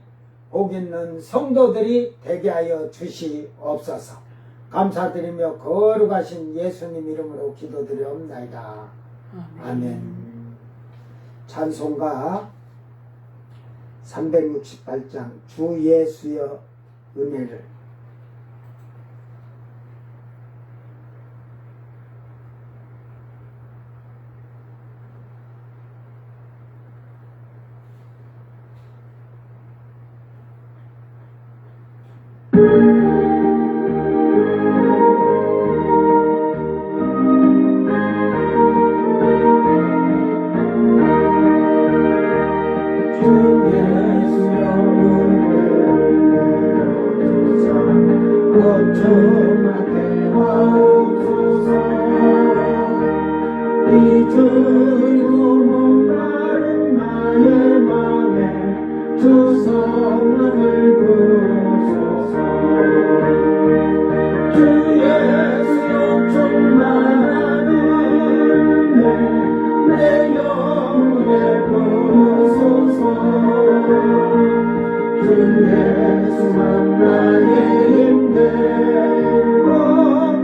복 있는 성도들이 되게 하여 주시옵소서. 감사드리며 거룩하신 예수님 이름으로 기도드리옵나이다. 아멘. 찬송가 368장 주 예수여 은혜를 예수만 나의 힘되고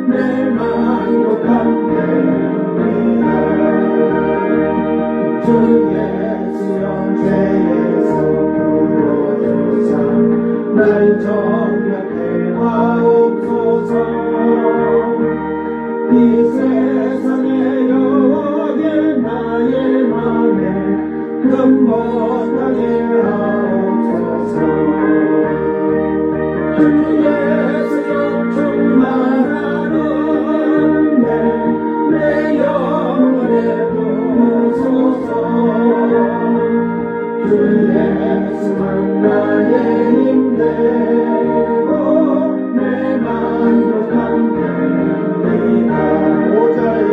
내 마음도 담대합니다. 날 정력해 하옵소서. 이 세상에 여기에 나의 맘에 못하게 하옵소서. 주 예수 좀 말하는 내 영혼에 부소서. 주 예수만 나의 힘되고 내 만족함되리이다. 오자의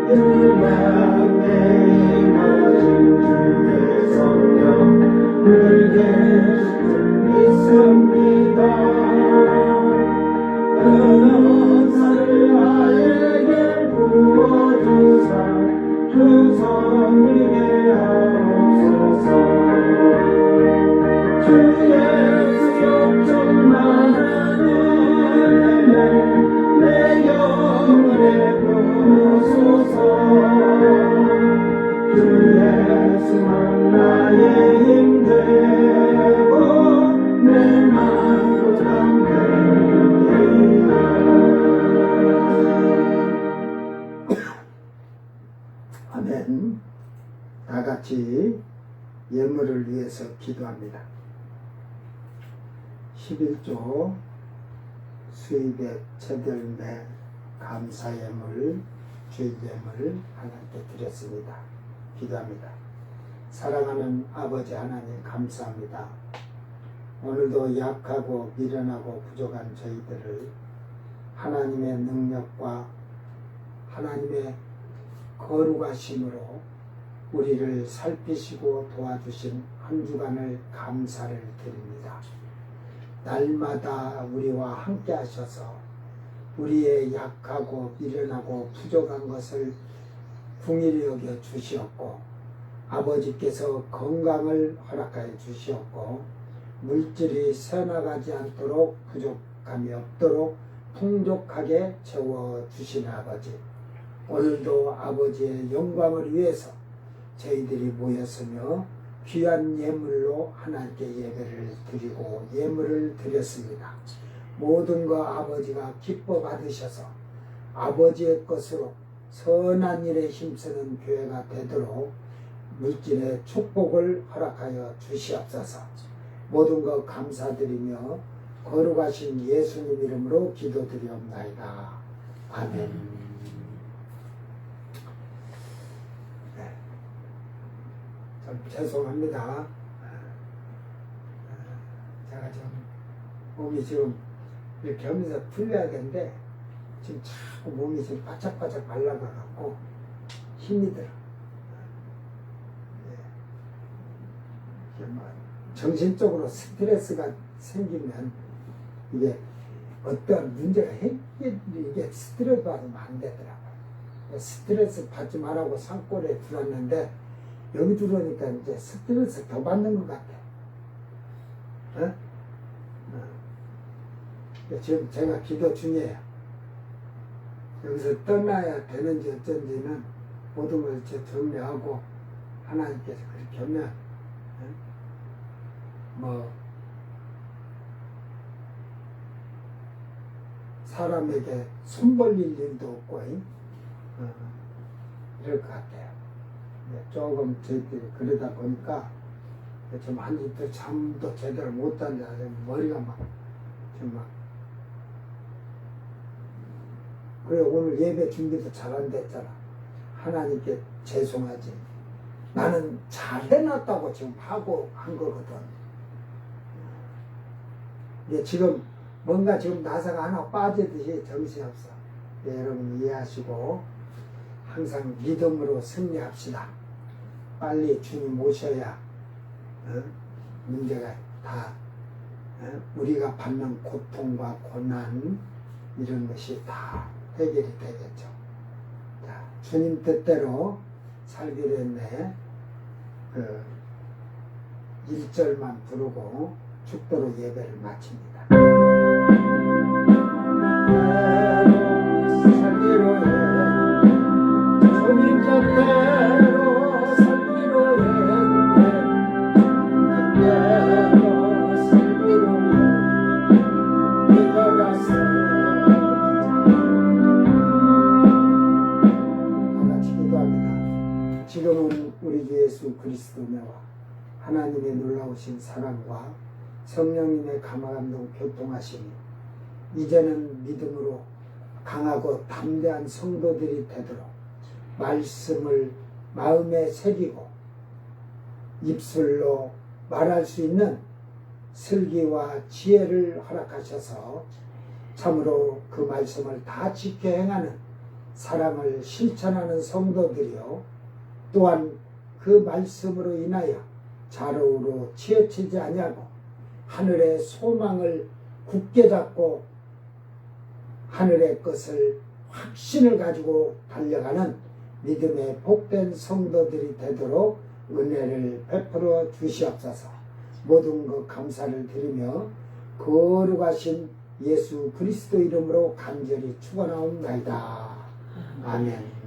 유명에 임하신 주의 성령 늘 계실 믿습니다. 은사를 나에게 부어주사 주 성령의 하옵소서. 주 예수 욕정 말하는 내 영혼에 부소서. 주 예수만 나의 힘되고 내 만족함되리이다. 아멘. 다 같이 예물을 위해서 기도합니다. 11조 수입의 제들매 감사예물 주일예물 하나님께 드렸습니다. 기도합니다. 사랑하는 아버지 하나님 감사합니다. 오늘도 약하고 미련하고 부족한 저희들을 하나님의 능력과 하나님의 거룩하심으로 우리를 살피시고 도와주신 한 주간을 감사를 드립니다. 날마다 우리와 함께 하셔서 우리의 약하고 미련하고 부족한 것을 긍휼히 여겨 주시었고 아버지께서 건강을 허락하여 주시었고 물질이 새나가지 않도록 부족함이 없도록 풍족하게 채워주신 아버지, 오늘도 아버지의 영광을 위해서 저희들이 모였으며 귀한 예물로 하나님께 예배를 드리고 예물을 드렸습니다. 모든 거 아버지가 기뻐 받으셔서 아버지의 것으로 선한 일에 힘쓰는 교회가 되도록 물질의 축복을 허락하여 주시옵소서. 모든 것 감사드리며 거룩하신 예수님 이름으로 기도드리옵나이다. 아멘. 네. 좀 죄송합니다. 제가 좀 몸이 지금 이렇게 하면서 풀려야 되는데 지금 자꾸 몸이 지금 바짝바짝 말라가갖고 힘이 들어. 정신적으로 스트레스가 생기면 이게 어떤 문제가 이게 스트레스 받으면 안 되더라고요. 스트레스 받지 말라고 산골에 들었는데 여기 들어오니까 이제 스트레스 더 받는 것 같아. 지금 제가 기도 중이에요. 여기서 떠나야 되는지 어쩐지는 모든 걸 정리하고 하나님께서 그렇게 하면 사람에게 손 벌릴 일도 없고 이럴 것 같아요. 조금 저희들이 그러다 보니까 좀 한입도 잠도 제대로 못 잔다. 머리가 그래 오늘 예배 준비도 잘 안 됐잖아. 하나님께 죄송하지. 나는 잘 해놨다고 지금 하고 한 거거든. 지금 뭔가 지금 나사가 하나 빠지듯이 정신없어. 여러분 이해하시고 항상 믿음으로 승리합시다. 빨리 주님 오셔야 문제가 다 우리가 받는 고통과 고난 이런 것이 다 해결이 되겠죠. 자, 주님 뜻대로 살기로 했네. 1절만 부르고 축도로 예배를 마칩니다. 살기로 해 주님 뜻대로 살기로 했네. 뜻대로 살기로 해 오신 사랑과 성령님의 감화감동 교통하심이 이제는 믿음으로 강하고 담대한 성도들이 되도록 말씀을 마음에 새기고 입술로 말할 수 있는 슬기와 지혜를 허락하셔서 참으로 그 말씀을 다 지켜 행하는 사랑을 실천하는 성도들이요 또한 그 말씀으로 인하여 좌로우로 치우치지 아니하고 하늘의 소망을 굳게 잡고 하늘의 것을 확신을 가지고 달려가는 믿음의 복된 성도들이 되도록 은혜를 베풀어 주시옵소서. 모든 것 감사를 드리며 거룩하신 예수 그리스도 이름으로 간절히 축원하옵나이다. 아멘.